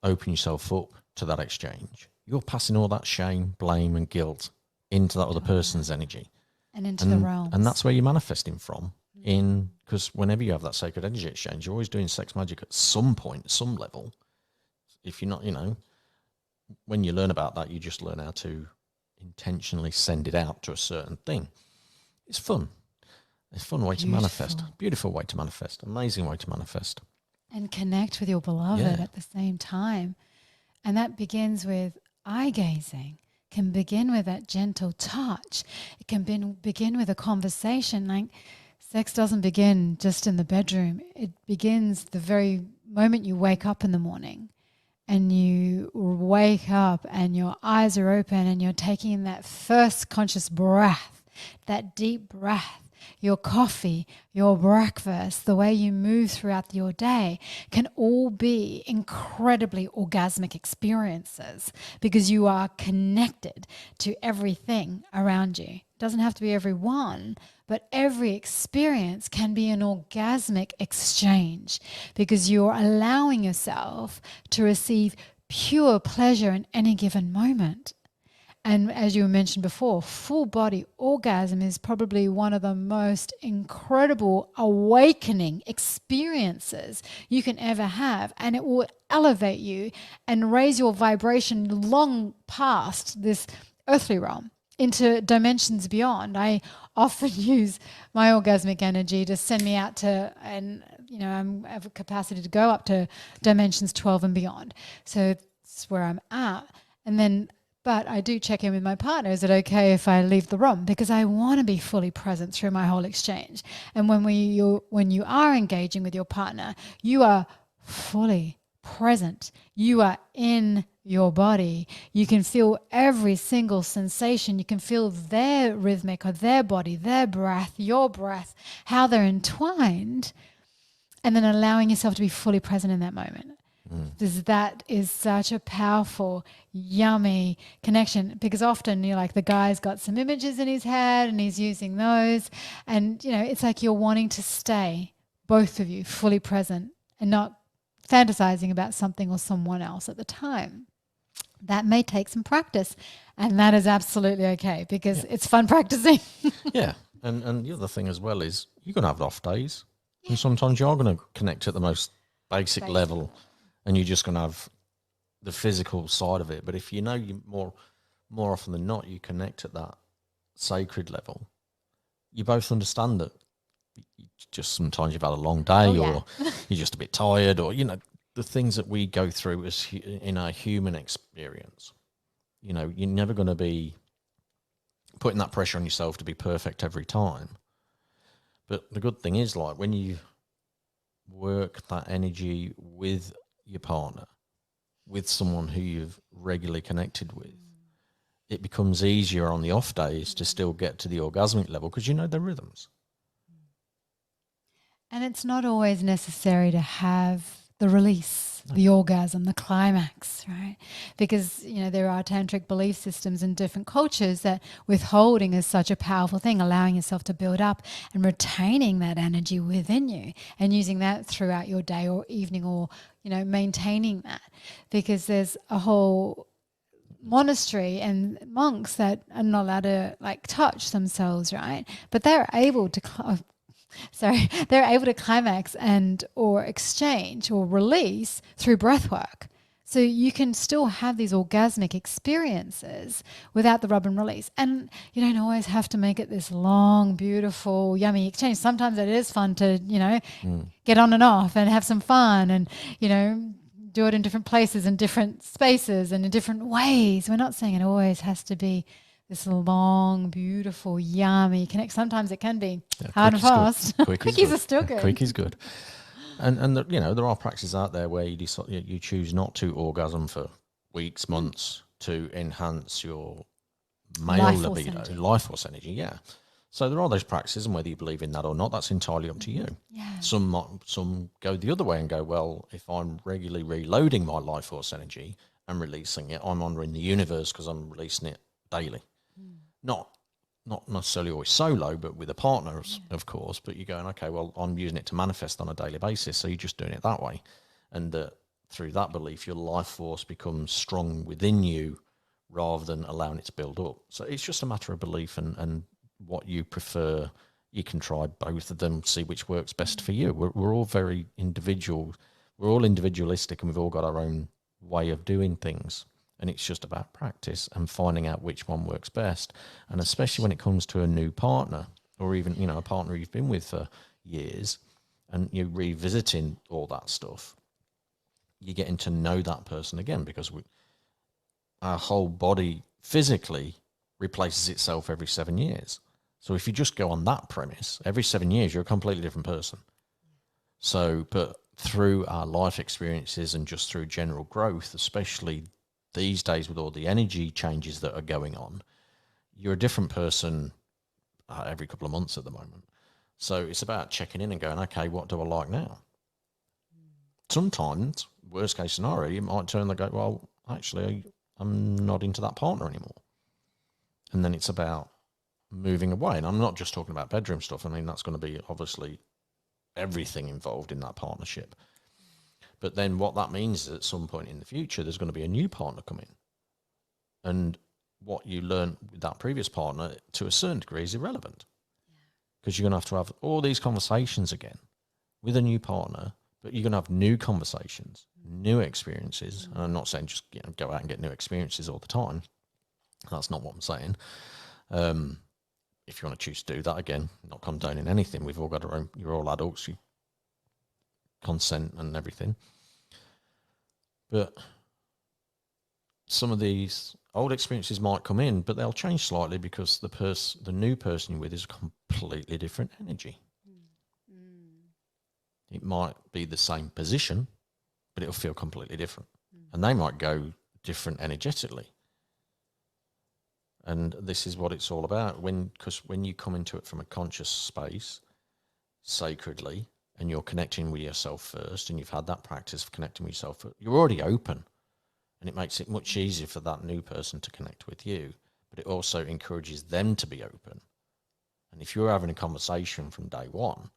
open yourself up to that exchange, you're passing all that shame, blame, and guilt into that other person's energy. And into the realms. And that's where you're manifesting from. Because whenever you have that sacred energy exchange, you're always doing sex magic at some point, at some level. If you're not, when you learn about that, you just learn how to intentionally send it out to a certain thing. It's fun. It's a fun way to manifest. Beautiful way to manifest. Amazing way to manifest. And connect with your beloved at the same time. And that begins with eye gazing, can begin with that gentle touch. It can begin with a conversation. Like, sex doesn't begin just in the bedroom. It begins the very moment you wake up in the morning. And you wake up and your eyes are open and you're taking that first conscious breath, that deep breath. Your coffee, your breakfast, the way you move throughout your day can all be incredibly orgasmic experiences because you are connected to everything around you. It doesn't have to be every one, but every experience can be an orgasmic exchange because you're allowing yourself to receive pure pleasure in any given moment. And as you mentioned before, full body orgasm is probably one of the most incredible awakening experiences you can ever have. And it will elevate you and raise your vibration long past this earthly realm into dimensions beyond. I often use my orgasmic energy to send me out to, and I have a capacity to go up to dimensions 12 and beyond. So that's where I'm at. But I do check in with my partner. Is it okay if I leave the room? Because I want to be fully present through my whole exchange. And when you are engaging with your partner, you are fully present. You are in your body. You can feel every single sensation. You can feel their rhythmic or their body, their breath, your breath, how they're entwined, and then allowing yourself to be fully present in that moment. That is such a powerful, yummy connection because often you're like the guy's got some images in his head and he's using those and, it's like you're wanting to stay, both of you, fully present and not fantasizing about something or someone else at the time. That may take some practice and that is absolutely okay because it's fun practicing. Yeah. And the other thing as well is you're going to have off days and sometimes you're going to connect at the most basic level. And you're just going to have the physical side of it. But if you more often than not, you connect at that sacred level, you both understand that just sometimes you've had a long day or you're just a bit tired or, the things that we go through in our human experience. You're never going to be putting that pressure on yourself to be perfect every time. But the good thing is, like, when you work that energy with your partner, with someone who you've regularly connected with, it becomes easier on the off days to still get to the orgasmic level because you know their rhythms. And it's not always necessary to have the release, the orgasm, the climax, right? Because, there are tantric belief systems in different cultures that withholding is such a powerful thing, allowing yourself to build up and retaining that energy within you and using that throughout your day or evening or, maintaining that because there's a whole monastery and monks that are not allowed to like touch themselves, right? But they're able to they're able to climax and or exchange or release through breath work. So you can still have these orgasmic experiences without the rub and release. And you don't always have to make it this long, beautiful, yummy exchange. Sometimes it is fun to, get on and off and have some fun and, do it in different places and different spaces and in different ways. We're not saying it always has to be this long, beautiful, yummy connect. Sometimes it can be hard and fast. Quickies are still good. Quick is good. And there are practices out there where you choose not to orgasm for weeks, months to enhance your male libido, life force energy. Yeah. So there are those practices, and whether you believe in that or not, that's entirely up to you. Yeah. Some go the other way and go, well, if I'm regularly reloading my life force energy and releasing it, I'm honouring the universe because I'm releasing it daily. Not necessarily always solo, but with a partner, of course. But you're going, okay, well, I'm using it to manifest on a daily basis, so you're just doing it that way. And through that belief, your life force becomes strong within you rather than allowing it to build up. So it's just a matter of belief and what you prefer. You can try both of them, see which works best for you. We're all very individual. We're all individualistic, and we've all got our own way of doing things. And it's just about practice and finding out which one works best. And especially when it comes to a new partner or even, a partner you've been with for years and you're revisiting all that stuff, you're getting to know that person again because our whole body physically replaces itself every 7 years. So if you just go on that premise, every 7 years, you're a completely different person. So, but through our life experiences and just through general growth, especially these days with all the energy changes that are going on, you're a different person every couple of months at the moment. So it's about checking in and going, okay, what do I like now? Sometimes, worst case scenario, you might turn and go, well, actually, I'm not into that partner anymore. And then it's about moving away. And I'm not just talking about bedroom stuff. I mean, that's going to be obviously everything involved in that partnership. But then what that means is at some point in the future, there's going to be a new partner coming. And what you learn with that previous partner, to a certain degree, is irrelevant. Because you're going to have all these conversations again with a new partner, but you're going to have new conversations, new experiences. And I'm not saying just go out and get new experiences all the time. That's not what I'm saying. If you want to choose to do that, again, not condoning anything. We've all got our own, you're all adults, you consent and everything. But some of these old experiences might come in, but they'll change slightly because the new person you're with is a completely different energy. It might be the same position, but it'll feel completely different. And they might go different energetically. And this is what it's all about. Because when you come into it from a conscious space, sacredly, and you're connecting with yourself first, and you've had that practice of connecting with yourself, you're already open. And it makes it much easier for that new person to connect with you. But it also encourages them to be open. And if you're having a conversation from day one,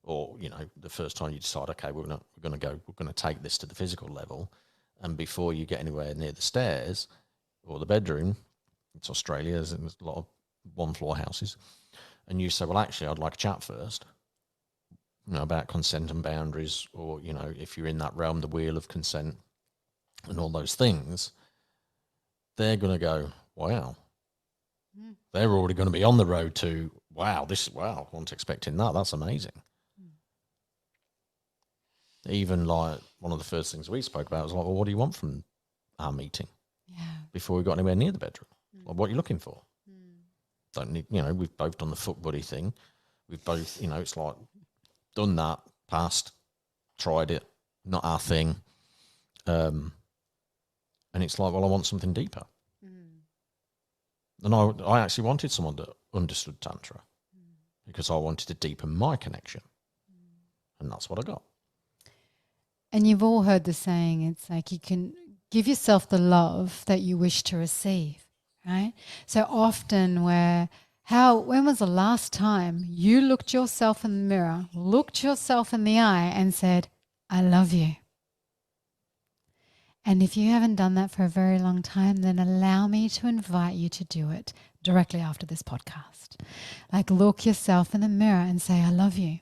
or, the first time you decide, okay, we're going to take this to the physical level. And before you get anywhere near the stairs or the bedroom, it's Australia, there's a lot of one-floor houses. And you say, well, actually, I'd like a chat first. About consent and boundaries, or, if you're in that realm, the wheel of consent and all those things, they're going to go, wow. They're already going to be on the road to, wow, I wasn't expecting that. That's amazing. Even like one of the first things we spoke about was like, well, what do you want from our meeting? Yeah. Before we got anywhere near the bedroom. Like, what are you looking for? Don't need, we've both done the foot buddy thing. We've both, it's like, done that, passed, tried it, not our thing. And it's like, well, I want something deeper. And I actually wanted someone that understood Tantra because I wanted to deepen my connection. And that's what I got. And you've all heard the saying, it's like you can give yourself the love that you wish to receive, right? So often when was the last time you looked yourself in the mirror, looked yourself in the eye and said, I love you? And if you haven't done that for a very long time, then allow me to invite you to do it directly after this podcast. Like, look yourself in the mirror and say, I love you.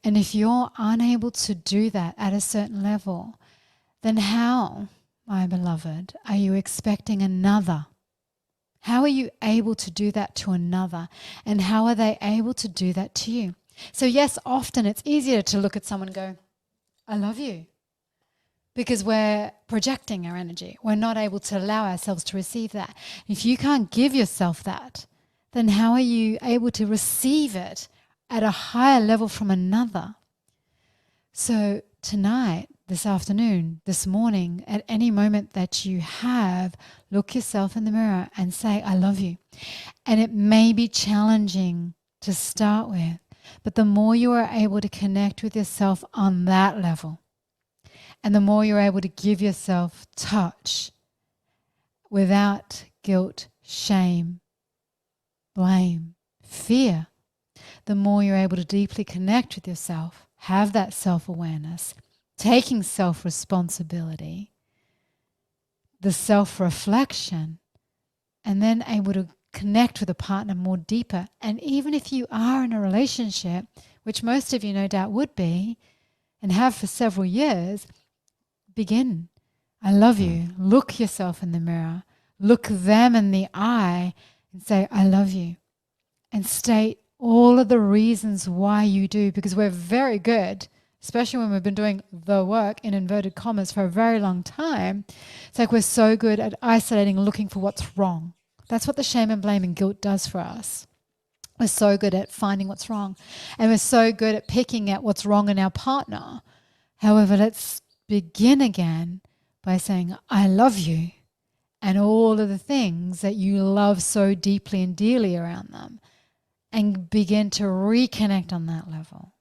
And if you're unable to do that at a certain level, then how, my beloved, are you expecting another? How are you able to do that to another? And how are they able to do that to you? So yes, often it's easier to look at someone and go, I love you. Because we're projecting our energy. We're not able to allow ourselves to receive that. If you can't give yourself that, then how are you able to receive it at a higher level from another? So tonight, this afternoon, this morning, at any moment that you have, look yourself in the mirror and say, I love you. And it may be challenging to start with, but the more you are able to connect with yourself on that level, and the more you're able to give yourself touch without guilt, shame, blame, fear, the more you're able to deeply connect with yourself, have that self-awareness, taking self-responsibility, the self-reflection, and then able to connect with a partner more deeper. And even if you are in a relationship, which most of you no doubt would be and have for several years, begin. I love you. Look yourself in the mirror. Look them in the eye and say, I love you. And state all of the reasons why you do, because we're very good, especially when we've been doing the work in inverted commas for a very long time. It's like we're so good at isolating, looking for what's wrong. That's what the shame and blame and guilt does for us. We're so good at finding what's wrong. And we're so good at picking at what's wrong in our partner. However, let's begin again by saying, I love you, and all of the things that you love so deeply and dearly around them, and begin to reconnect on that level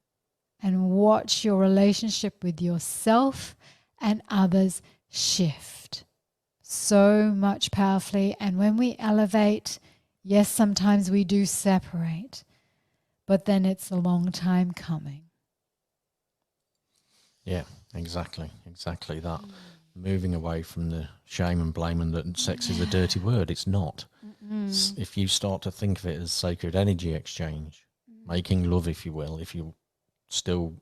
and watch your relationship with yourself and others shift so much powerfully. And when we elevate, yes, sometimes we do separate, but then it's a long time coming. Yeah, exactly that. Moving away from the shame and blame and that sex is a dirty word. It's not. If you start to think of it as sacred energy exchange, making love, if you will, if you still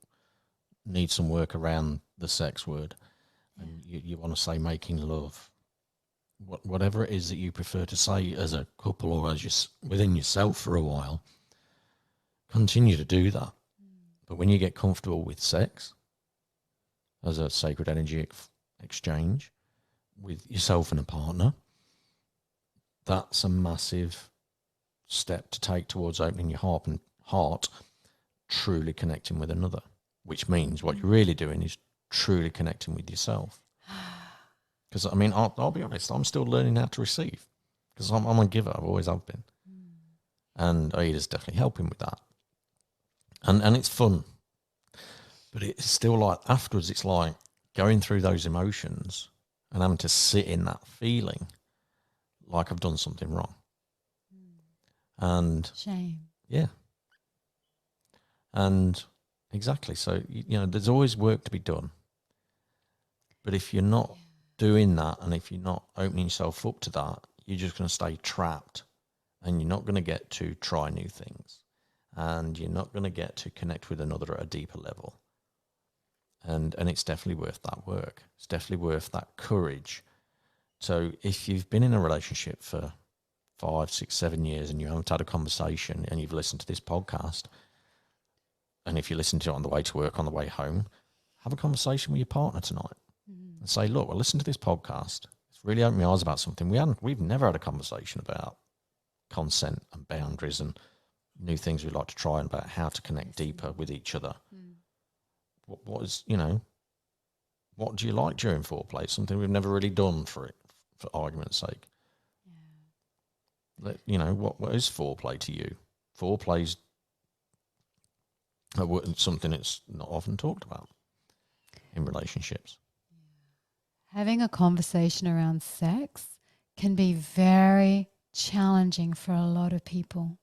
need some work around the sex word, and you want to say making love, whatever it is that you prefer to say as a couple or as within yourself for a while, continue to do that. But when you get comfortable with sex as a sacred energy exchange with yourself and a partner, that's a massive step to take towards opening your heart, truly connecting with another, which means what you're really doing is truly connecting with yourself. Because, I mean, I'll be honest, I'm still learning how to receive, because I'm a giver. I've always have been. And Aida's definitely helping with that. And it's fun. But it's still like, afterwards, it's like going through those emotions and having to sit in that feeling like I've done something wrong. And shame. Yeah. And exactly. So, you know, there's always work to be done. But if you're not doing that, and if you're not opening yourself up to that, you're just going to stay trapped, and you're not going to get to try new things, and you're not going to get to connect with another at a deeper level. And it's definitely worth that work. It's definitely worth that courage. So if you've been in a relationship for 5, 6, 7 years and you haven't had a conversation, and you've listened to this podcast, and if you listen to it on the way to work, on the way home, have a conversation with your partner tonight and say, look, well, listen to this podcast. It's really opened my eyes about something. We've never had a conversation about consent and boundaries and new things we'd like to try, and about how to connect deeper with each other. What is, you know, what do you like during foreplay? Something we've never really done for argument's sake. You know, what is foreplay to you? Foreplay's something that's not often talked about in relationships. Having a conversation around sex can be very challenging for a lot of people.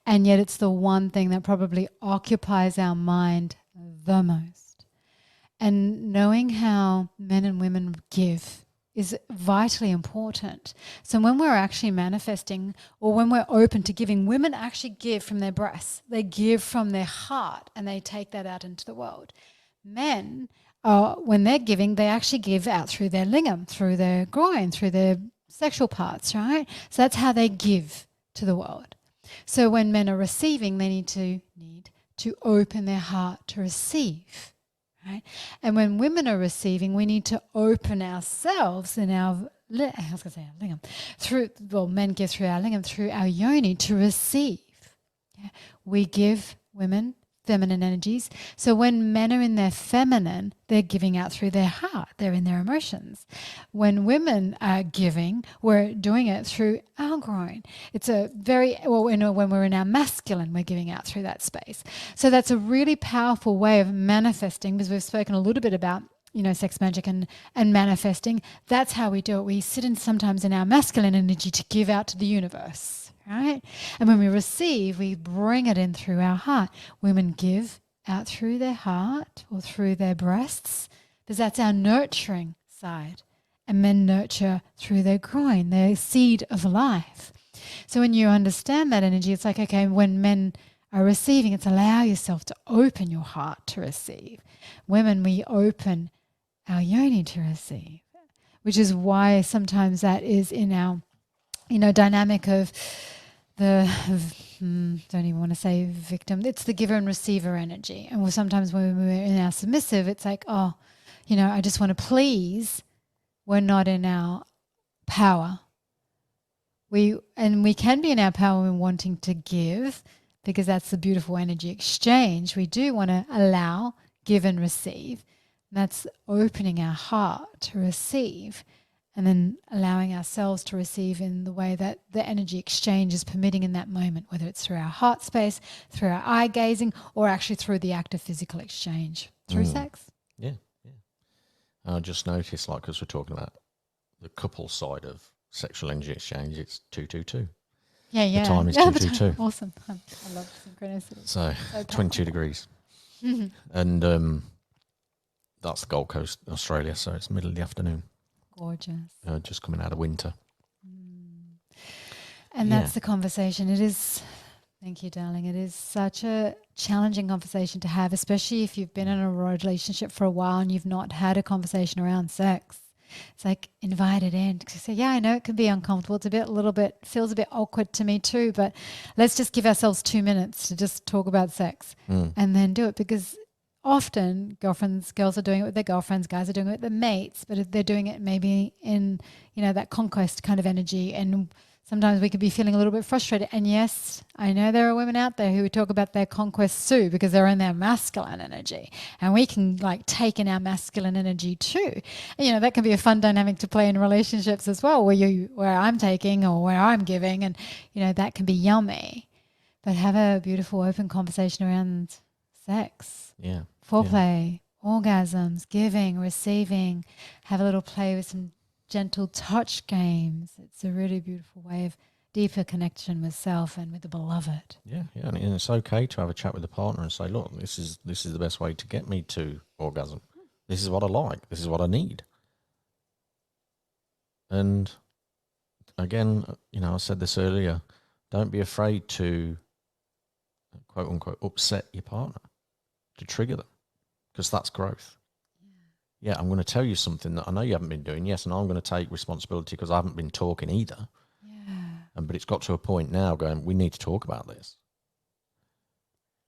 And yet it's the one thing that probably occupies our mind the most. And knowing how men and women give is vitally important. So when we're actually manifesting or when we're open to giving, women actually give from their breasts. They give from their heart and they take that out into the world. Men, when they're giving, they actually give out through their lingam, through their groin, through their sexual parts, right? So that's how they give to the world. So when men are receiving, they need to open their heart to receive. Right? And when women are receiving, we need to open ourselves in our, I was going to say our lingam, men give through our lingam, through our yoni to receive. Yeah? We give women feminine energies. So when men are in their feminine, they're giving out through their heart. They're in their emotions. When women are giving, we're doing it through our groin. It's when we're in our masculine, we're giving out through that space. So that's a really powerful way of manifesting, because we've spoken a little bit about sex magic and manifesting. That's how we do it. We sit in sometimes in our masculine energy to give out to the universe. Right? And when we receive, we bring it in through our heart. Women give out through their heart or through their breasts, because that's our nurturing side. And men nurture through their groin, their seed of life. So when you understand that energy, it's like, okay, when men are receiving, it's allow yourself to open your heart to receive. Women, we open our yoni to receive, which is why sometimes that is in our, dynamic of don't even want to say victim. It's the giver and receiver energy. And sometimes when we're in our submissive, it's like, I just want to please. We're not in our power. We can be in our power when wanting to give, because that's the beautiful energy exchange. We do want to allow, give and receive. And that's opening our heart to receive. And then allowing ourselves to receive in the way that the energy exchange is permitting in that moment, whether it's through our heart space, through our eye gazing, or actually through the act of physical exchange through sex. Yeah. I just noticed, because we're talking about the couple side of sexual energy exchange, it's 222. Yeah. The time is 222. Awesome. I love synchronicity. So 22 degrees. Mm-hmm. And that's the Gold Coast, Australia, so it's middle of the afternoon. Gorgeous. Just coming out of winter. And that's the conversation. It is, thank you, darling. It is such a challenging conversation to have, especially if you've been in a relationship for a while and you've not had a conversation around sex. It's like invite it in. Say, yeah, I know it can be uncomfortable. It's feels a bit awkward to me too, but let's just give ourselves 2 minutes to just talk about sex and then do it, because often girls are doing it with their girlfriends, guys are doing it with their mates, but they're doing it maybe in, that conquest kind of energy. And sometimes we could be feeling a little bit frustrated. And yes, I know there are women out there who talk about their conquest too, because they're in their masculine energy. And we can take in our masculine energy too. And, that can be a fun dynamic to play in relationships as well, where I'm taking or where I'm giving. And, that can be yummy. But have a beautiful open conversation around sex. Yeah. Foreplay, orgasms, giving, receiving, have a little play with some gentle touch games. It's a really beautiful way of deeper connection with self and with the beloved. Yeah. And it's okay to have a chat with the partner and say, look, this is the best way to get me to orgasm. This is what I like. This is what I need. And again, I said this earlier, don't be afraid to, quote unquote, upset your partner, to trigger them, because that's growth. Yeah, I'm going to tell you something that I know you haven't been doing. Yes, and I'm going to take responsibility because I haven't been talking either. Yeah. But it's got to a point now going, we need to talk about this.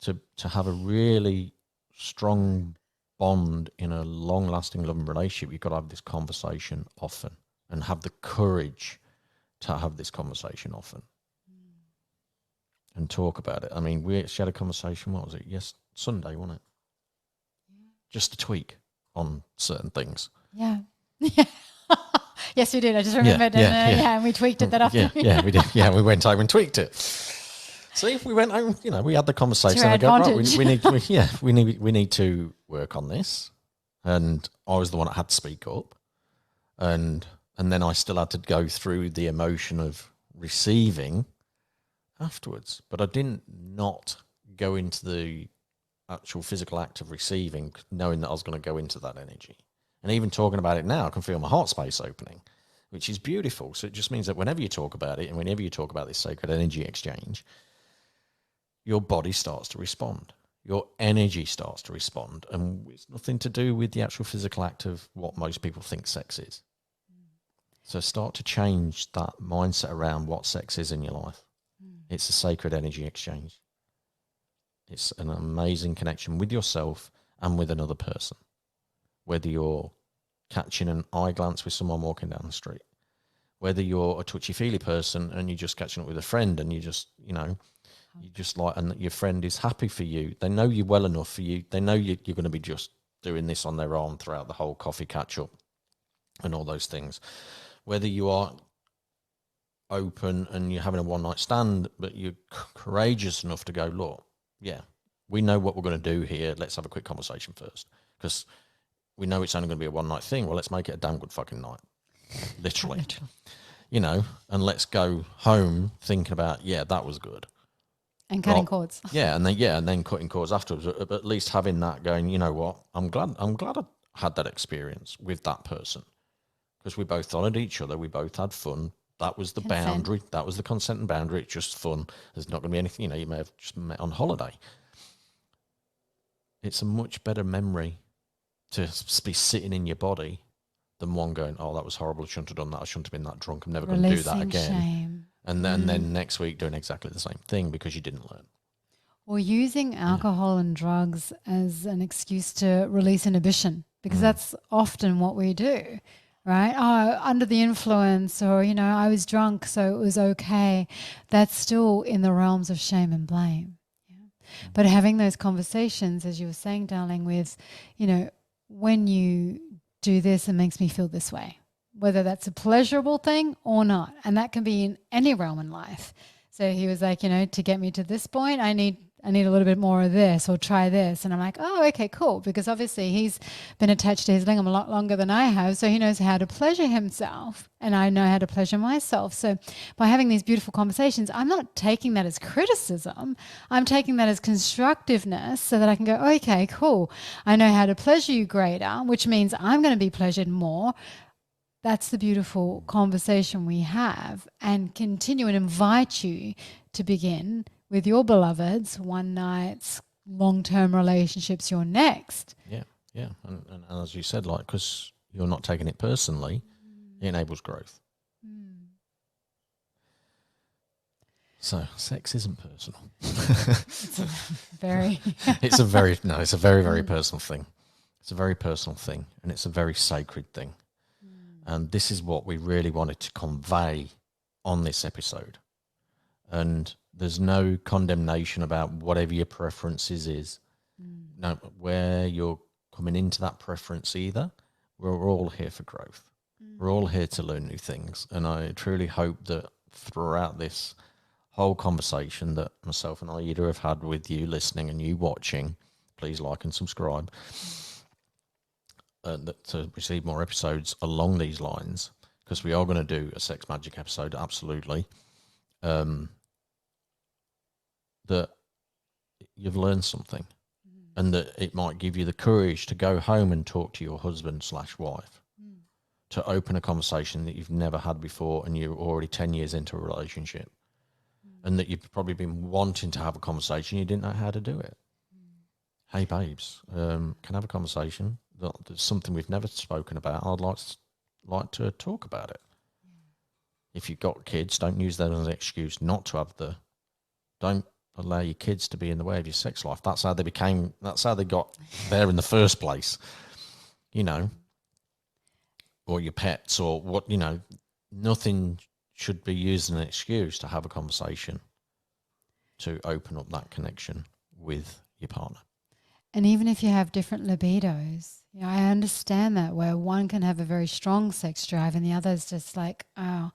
To have a really strong bond in a long-lasting loving relationship, you've got to have this conversation often and have the courage to have this conversation often and talk about it. I mean, we had a conversation, what was it? Yes, Sunday, wasn't it? Just a tweak on certain things. Yeah. Yes, we did. I just remembered. And we tweaked it that afternoon. Yeah, we did. Yeah, we went home and tweaked it. See, if we went home, we had the conversation. And go, right, we need to work on this. And I was the one that had to speak up. And then I still had to go through the emotion of receiving afterwards. But I didn't not go into the actual physical act of receiving, knowing that I was going to go into that energy. And even talking about it now, I can feel my heart space opening, which is beautiful. So it just means that whenever you talk about it and whenever you talk about this sacred energy exchange, your body starts to respond. Your energy starts to respond. And it's nothing to do with the actual physical act of what most people think sex is. So start to change that mindset around what sex is in your life. It's a sacred energy exchange. It's an amazing connection with yourself and with another person. Whether you're catching an eye glance with someone walking down the street, whether you're a touchy-feely person and you're just catching up with a friend and you just, and your friend is happy for you. They know you well enough for you. They know you're going to be just doing this on their own throughout the whole coffee catch-up and all those things. Whether you are open and you're having a one-night stand, but you're courageous enough to go, look, yeah, we know what we're going to do here. Let's have a quick conversation first, because we know it's only going to be a one-night thing. Well, let's make it a damn good fucking night, literally. And let's go home thinking about, yeah, that was good. And cutting cords. Yeah, and then cutting cords afterwards. But at least having that going, you know what? I'm glad I had that experience with that person, because we both honoured each other. We both had fun. That was the boundary. That was the consent and boundary. It's just fun. There's not going to be anything, you may have just met on holiday. It's a much better memory to be sitting in your body than one going, oh, that was horrible. I shouldn't have done that. I shouldn't have been that drunk. I'm never going to do that again. Shame. And then next week doing exactly the same thing because you didn't learn. Or using alcohol and drugs as an excuse to release inhibition, because that's often what we do. Right? Oh, under the influence, or, I was drunk, so it was okay. That's still in the realms of shame and blame. Yeah? But having those conversations, as you were saying, darling, with, when you do this, it makes me feel this way, whether that's a pleasurable thing or not. And that can be in any realm in life. So he was like, to get me to this point, I need a little bit more of this, or try this. And I'm like, oh, okay, cool. Because obviously he's been attached to his lingam a lot longer than I have. So he knows how to pleasure himself and I know how to pleasure myself. So by having these beautiful conversations, I'm not taking that as criticism. I'm taking that as constructiveness so that I can go, okay, cool. I know how to pleasure you greater, which means I'm going to be pleasured more. That's the beautiful conversation we have, and continue and invite you to begin with your beloveds, one nights, long-term relationships, your next. Yeah. And as you said, because you're not taking it personally, it enables growth. So sex isn't personal. It's a very, very personal thing. It's a very personal thing, and it's a very sacred thing. And this is what we really wanted to convey on this episode. And there's no condemnation about whatever your preferences is. No, where you're coming into that preference either. We're all here for growth. We're all here to learn new things. And I truly hope that throughout this whole conversation that myself and Aida have had with you listening and you watching, please like and subscribe, to receive more episodes along these lines, because we are going to do a sex magic episode, absolutely. That you've learned something, and that it might give you the courage to go home and talk to your husband/wife, to open a conversation that you've never had before, and you're already 10 years into a relationship, and that you've probably been wanting to have a conversation, you didn't know how to do it. Hey babes, can I have a conversation? There's something we've never spoken about. I'd like to talk about it. If you've got kids, don't use that as an excuse not to have don't allow your kids to be in the way of your sex life. That's how they got there in the first place, or your pets, or what, nothing should be used as an excuse to have a conversation, to open up that connection with your partner. And even if you have different libidos, I understand that, where one can have a very strong sex drive and the other is just like, oh.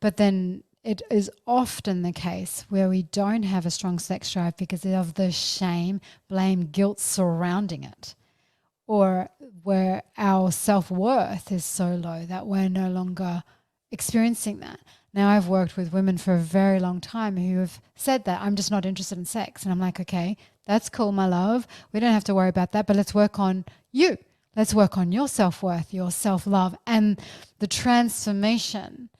But then it is often the case where we don't have a strong sex drive because of the shame, blame, guilt surrounding it, or where our self-worth is so low that we're no longer experiencing that. Now, I've worked with women for a very long time who have said that I'm just not interested in sex. And I'm like, okay, that's cool, my love. We don't have to worry about that, but let's work on you. Let's work on your self-worth, your self-love, and the transformation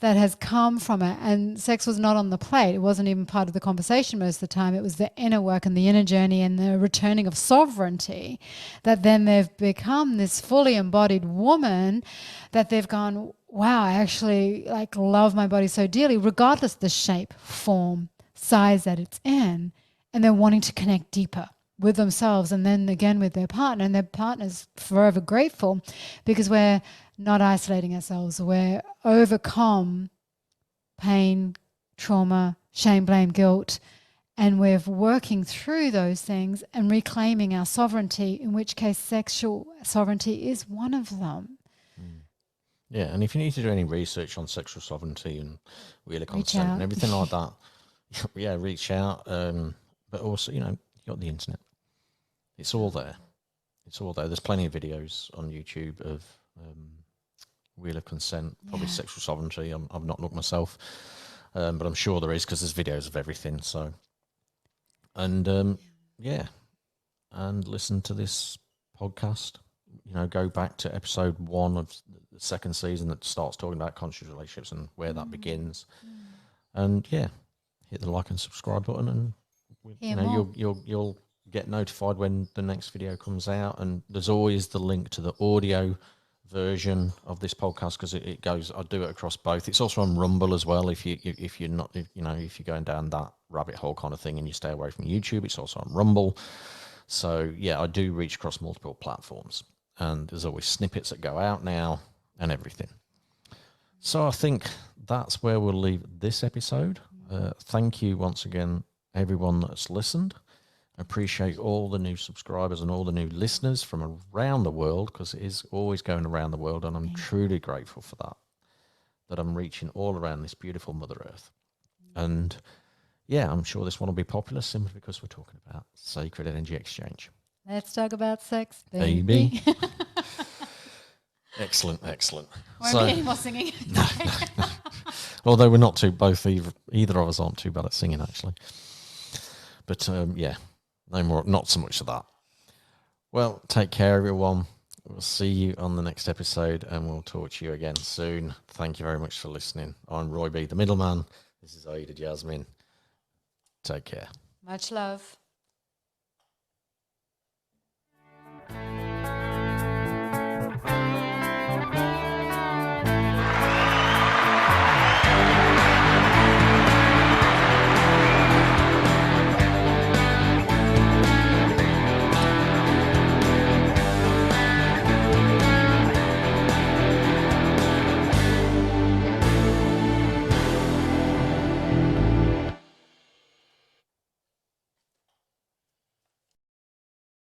that has come from it. And sex was not on the plate. It wasn't even part of the conversation most of the time. It was the inner work and the inner journey and the returning of sovereignty that then they've become this fully embodied woman that they've gone, wow, I actually like love my body so dearly, regardless of the shape, form, size that it's in. And they're wanting to connect deeper with themselves and then again with their partner. And their partner's forever grateful because we're not isolating ourselves. We're overcome pain, trauma, shame, blame, guilt, and we're working through those things and reclaiming our sovereignty, in which case sexual sovereignty is one of them. Yeah, and if you need to do any research on sexual sovereignty and wheeler Reach consent out. and everything like that, yeah, reach out. But also, you got the internet. It's all there. It's all there. There's plenty of videos on YouTube of wheeler consent, probably sexual sovereignty. I've not looked myself, but I'm sure there is because there's videos of everything. So, and yeah, and listen to this podcast. Go back to episode 1 of the second season that starts talking about conscious relationships and where that begins. And yeah, hit the like and subscribe button, and you'll get notified when the next video comes out. And there's always the link to the audio version of this podcast because it goes. I do it across both. It's also on Rumble as well. If you're going down that rabbit hole kind of thing and you stay away from YouTube, it's also on Rumble. So yeah, I do reach across multiple platforms, and there's always snippets that go out now and everything. So I think that's where we'll leave this episode. Thank you once again, everyone that's listened. I appreciate all the new subscribers and all the new listeners from around the world, because it is always going around the world, and I'm truly grateful for that I'm reaching all around this beautiful Mother Earth. And yeah, I'm sure this one will be popular simply because we're talking about sacred energy exchange. Let's talk about sex, Baby. Excellent. Won't be any more singing. Although we're not either of us aren't too bad at singing, actually. But yeah, no more, not so much of that. Well, take care, everyone. We'll see you on the next episode, and we'll talk to you again soon. Thank you very much for listening. I'm RoyB, the middleman. This is Aida Jasmine. Take care. Much love.